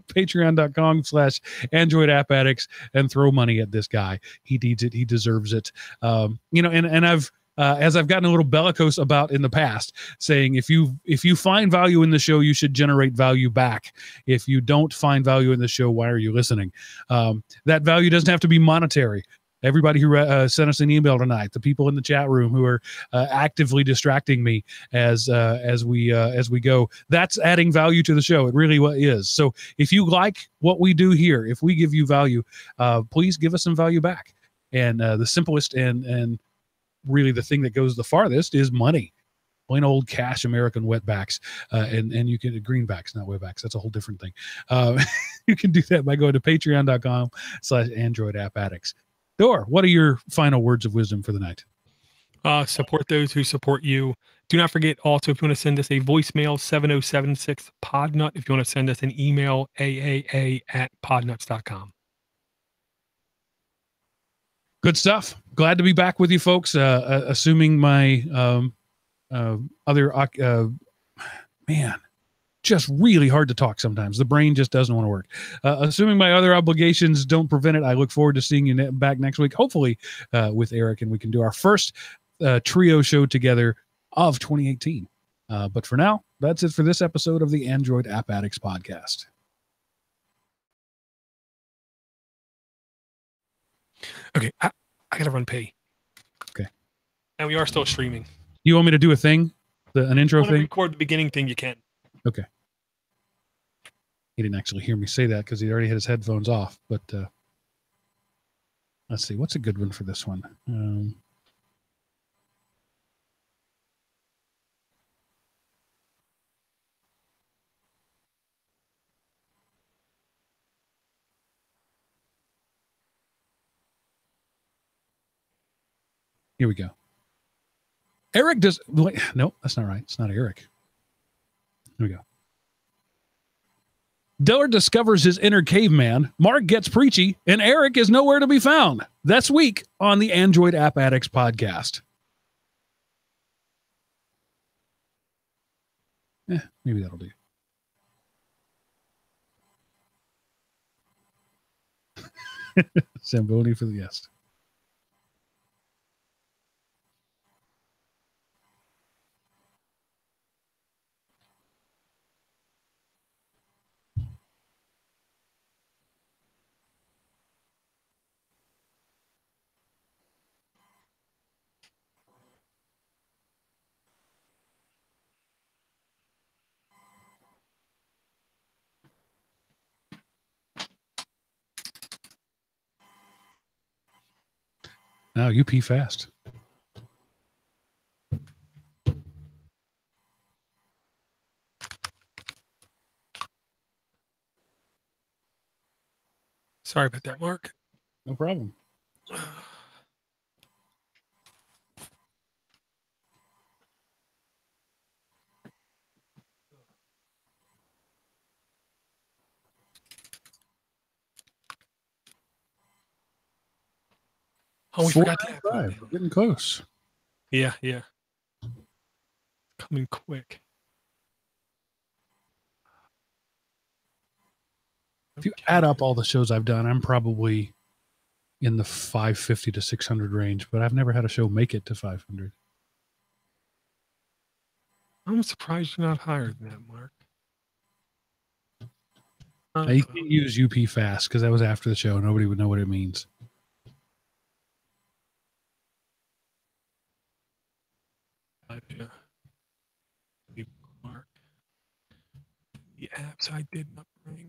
Speaker 1: patreon.com/Android App Addicts and throw money at this guy. He needs it. He deserves it. And I've as I've gotten a little bellicose about in the past, saying if you find value in the show, you should generate value back. If you don't find value in the show, why are you listening? That value doesn't have to be monetary. Everybody who sent us an email tonight, the people in the chat room who are actively distracting me as we go, that's adding value to the show. It really is. So if you like what we do here, if we give you value, please give us some value back. And the simplest and really the thing that goes the farthest is money. Plain old cash American wetbacks, and you can greenbacks, not wetbacks. That's a whole different thing. You can do that by going to patreon.com/Android App Addicts. Door, what are your final words of wisdom for the night?
Speaker 2: Support those who support you. Do not forget also, if you want to send us a voicemail, 7076 Podnut. If you want to send us an email, aaa@podnuts.com.
Speaker 1: Good stuff. Glad to be back with you folks. Assuming my man, just really hard to talk sometimes. The brain just doesn't want to work. Assuming my other obligations don't prevent it, I look forward to seeing you back next week, hopefully with Eric, and we can do our first trio show together of 2018. But for now, that's it for this episode of the Android App Addicts podcast.
Speaker 2: Okay, I got to run pee.
Speaker 1: Okay.
Speaker 2: And we are still streaming.
Speaker 1: You want me to do a thing? An intro thing?
Speaker 2: Record the beginning thing, you can.
Speaker 1: Okay. He didn't actually hear me say that because he already had his headphones off. But let's see. What's a good one for this one? Here we go. Eric does. Wait, no, that's not right. It's not Eric. Here we go. Diller discovers his inner caveman. Mark gets preachy, and Eric is nowhere to be found. That's week on the Android App Addicts podcast. Maybe that'll do. Zamboni for the guest. Now you pee fast.
Speaker 2: Sorry about that, Mark.
Speaker 1: No problem.
Speaker 2: Oh, we forgot to
Speaker 1: We're getting close.
Speaker 2: Yeah. Coming quick.
Speaker 1: If you add up all the shows I've done, I'm probably in the 550 to 600 range, but I've never had a show make it to 500.
Speaker 2: I'm surprised you're not higher than that, Mark.
Speaker 1: I can't use UP fast because that was after the show. Nobody would know what it means.
Speaker 2: website did not bring.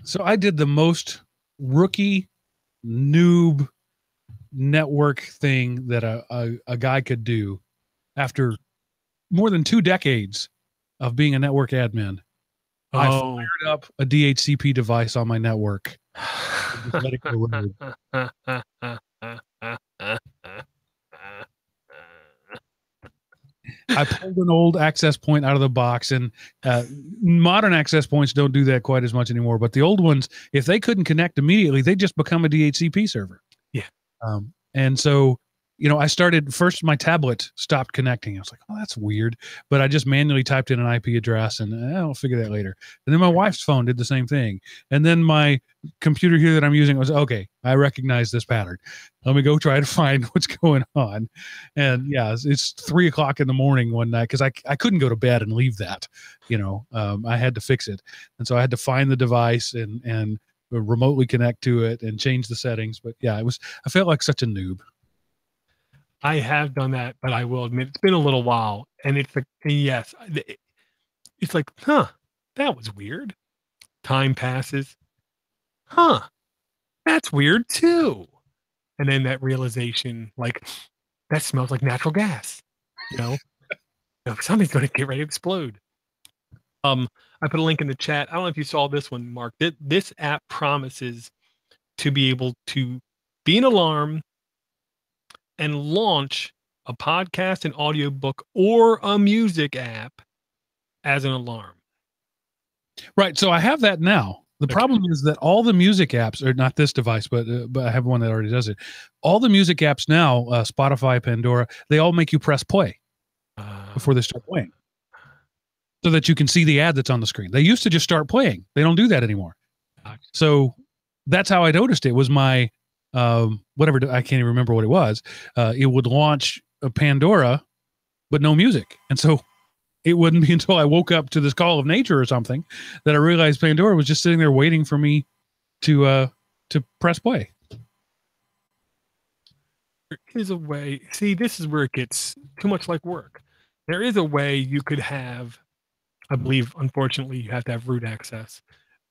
Speaker 1: So I did the most rookie noob network thing that a guy could do after more than 2 decades of being a network admin. I fired up a DHCP device on my network. And just let it go rogue. I pulled an old access point out of the box, and modern access points don't do that quite as much anymore. But the old ones, if they couldn't connect immediately, they just become a DHCP server.
Speaker 2: Yeah.
Speaker 1: And so, I started first, my tablet stopped connecting. I was like, oh, that's weird. But I just manually typed in an IP address, and I'll figure that later. And then my wife's phone did the same thing. And then my computer here that I'm using was, okay, I recognize this pattern. Let me go try to find what's going on. And yeah, it's 3:00 in the morning one night because I couldn't go to bed and leave that. I had to fix it. And so I had to find the device and remotely connect to it and change the settings. But yeah, I felt like such a noob.
Speaker 2: I have done that, but I will admit it's been a little while. And it's like, yes, it's like, that was weird. Time passes. That's weird too. And then that realization, like, that smells like natural gas. Something's going to get ready to explode. I put a link in the chat. I don't know if you saw this one, Mark. This app promises to be able to be an alarm and launch a podcast, an audiobook, or a music app as an alarm.
Speaker 1: Right. So I have that now. The problem is that all the music apps, or not this device, but I have one that already does it. All the music apps now, Spotify, Pandora, they all make you press play before they start playing, so that you can see the ad that's on the screen. They used to just start playing. They don't do that anymore. So that's how I noticed it. Was my whatever, I can't even remember what it was. It would launch a Pandora, but no music. And so it wouldn't be until I woke up to this call of nature or something that I realized Pandora was just sitting there waiting for me to press play.
Speaker 2: There is a way. See, this is where it gets too much like work. There is a way you could have, I believe, unfortunately, you have to have root access,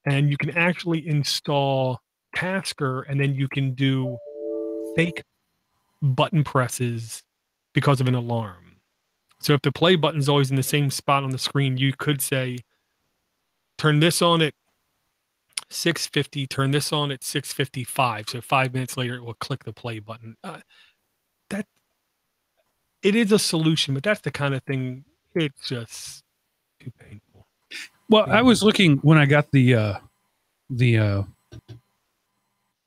Speaker 2: and you can actually install Tasker, and then you can do fake button presses because of an alarm. So if the play button is always in the same spot on the screen, you could say, turn this on at 6:50, turn this on at 6:55. So 5 minutes later, it will click the play button. It is a solution, but that's the kind of thing, it's just too painful.
Speaker 1: Well, I was looking when I got the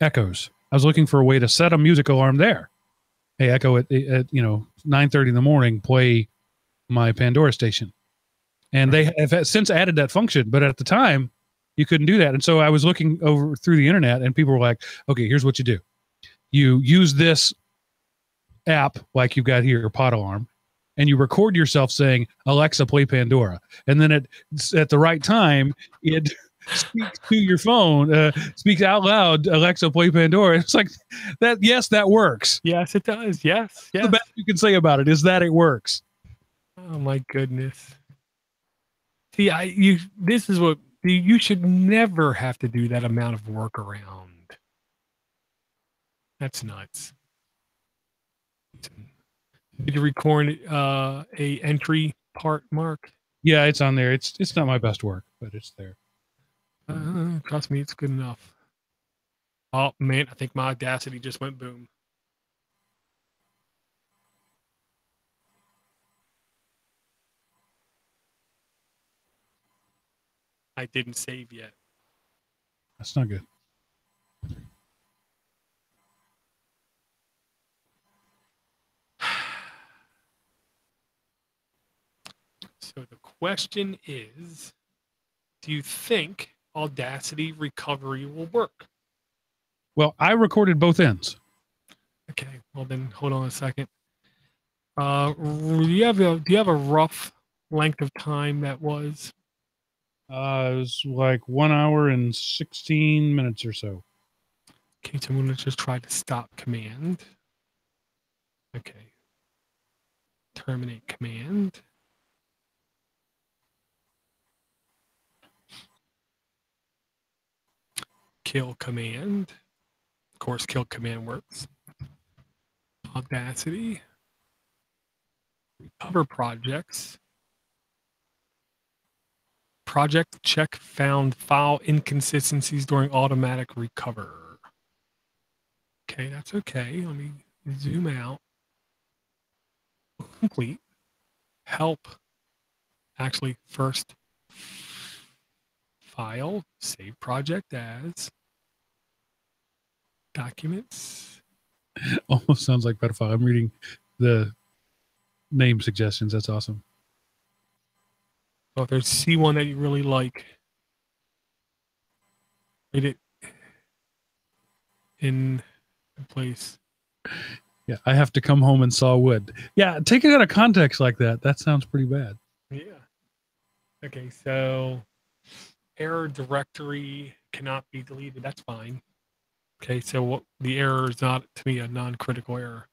Speaker 1: Echoes. I was looking for a way to set a music alarm there. Hey, Echo at 9:30 in the morning, play my Pandora station. And they have since added that function, but at the time you couldn't do that. And so I was looking over through the internet, and people were like, okay, here's what you do. You use this app like you've got here, Pod Alarm, and you record yourself saying, Alexa, play Pandora. And then at the right time, it speaks to your phone, speaks out loud, Alexa, play Pandora. It's like that. Yes, that works.
Speaker 2: Yes, it does. Yes.
Speaker 1: The best you can say about it is that it works.
Speaker 2: Oh my goodness. See, this is what you should never have to do, that amount of work around. That's nuts. Did you record a entry part, Mark?
Speaker 1: Yeah, it's on there. It's not my best work, but it's there.
Speaker 2: Trust me, it's good enough. Oh man, I think my Audacity just went boom. I didn't save yet.
Speaker 1: That's not good.
Speaker 2: So the question is, do you think Audacity recovery will work?
Speaker 1: Well, I recorded both ends.
Speaker 2: Okay, well then hold on a second. Do you have a rough length of time that was?
Speaker 1: It was like 1 hour and 16 minutes or so.
Speaker 2: Okay, so I'm going to just try to stop command. Okay. Terminate command. kill command. Of course, kill command works. Audacity. Recover projects. Project check found file inconsistencies during automatic recover. Okay, that's okay. Let me zoom out. Complete. Help. Actually, first file, save project as documents.
Speaker 1: Almost sounds like pedophile. I'm reading the name suggestions. That's awesome.
Speaker 2: So if there's C1 that you really like, read it in place.
Speaker 1: Yeah, I have to come home and saw wood. Yeah, take it out of context like that. That sounds pretty bad.
Speaker 2: Yeah. Okay, so error directory cannot be deleted. That's fine. Okay, so what, the error is not, to me, a non-critical error.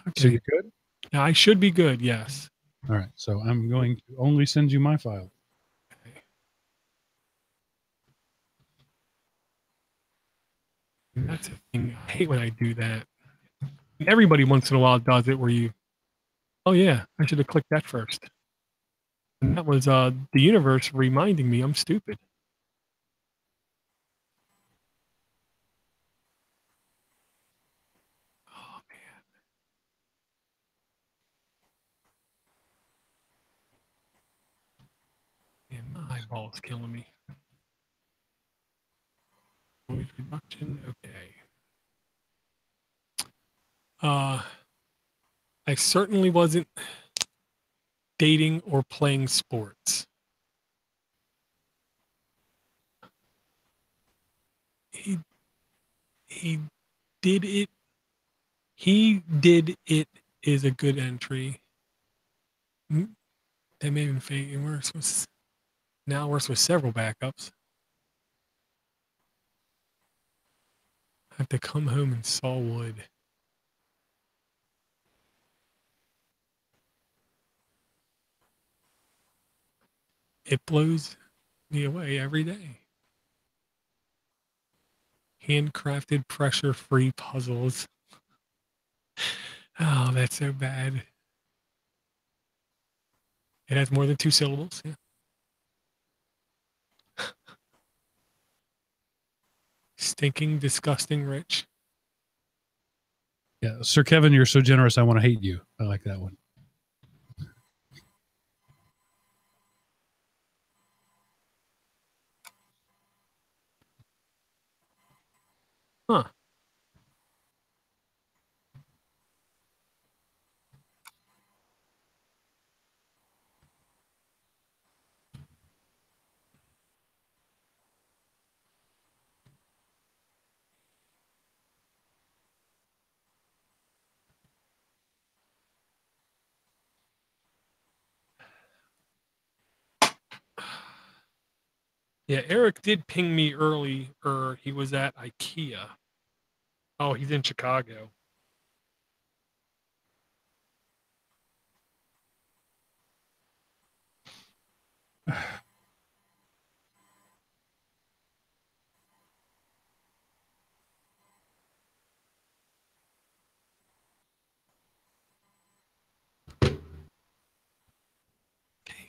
Speaker 2: Okay.
Speaker 1: So you're good?
Speaker 2: Now, I should be good, yes.
Speaker 1: All right, so I'm going to only send you my file.
Speaker 2: Okay. And that's a thing. I hate when I do that. And everybody once in a while does it where you, oh yeah, I should have clicked that first. And that was the universe reminding me I'm stupid. Oh man. Man, my eyeball's killing me. Noise reduction, okay. I certainly wasn't dating or playing sports. He did it. He did it is a good entry. That may have been fake. It works with, now works with several backups. I have to come home and saw wood. It blows me away every day. Handcrafted pressure-free puzzles. Oh, that's so bad. It has more than 2 syllables. Yeah. Stinking, disgusting, rich.
Speaker 1: Yeah, Sir Kevin, you're so generous. I want to hate you. I like that one.
Speaker 2: Huh. Yeah, Eric did ping me early, or he was at IKEA. Oh, he's in Chicago. Okay,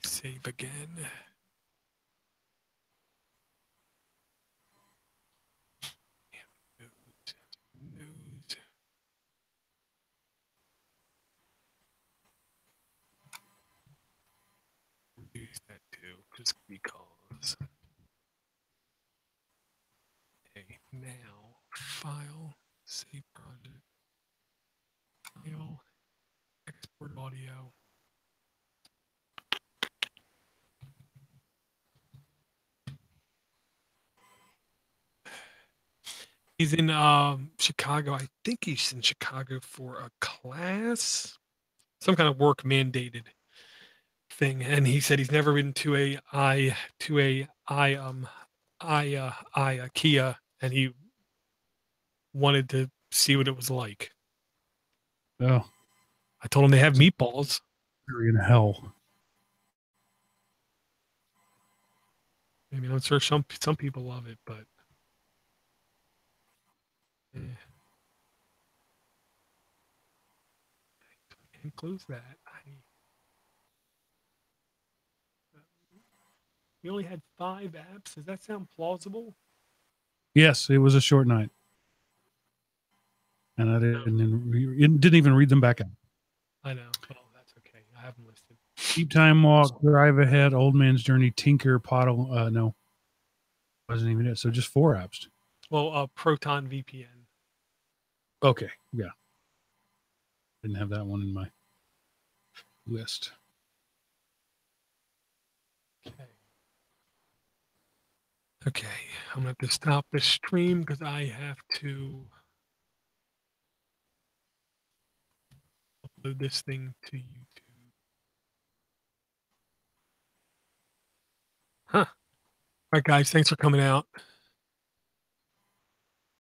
Speaker 2: save again. News. Use that too, just because. Okay, now file, save project, file, export audio. He's in Chicago. I think he's in Chicago for a class, some kind of work mandated thing. And he said he's never been to a IKEA, and he wanted to see what it was like.
Speaker 1: Oh,
Speaker 2: I told him they have meatballs.
Speaker 1: you're in hell.
Speaker 2: I mean, I'm sure some people love it, but Yeah. Can't close that. We only had 5 apps. Does that sound plausible?
Speaker 1: Yes, it was a short night. And I didn't even read them back out.
Speaker 2: I know. Well, that's okay. I have them listed.
Speaker 1: Deep Time Walk, Drive Ahead, Old Man's Journey, Tynker, Podle. No, wasn't even it. So just 4 apps.
Speaker 2: Well, ProtonVPN.
Speaker 1: Okay, yeah. Didn't have that one in my list.
Speaker 2: Okay, I'm going to have to stop the stream because I have to upload this thing to YouTube. Huh. All right, guys, thanks for coming out.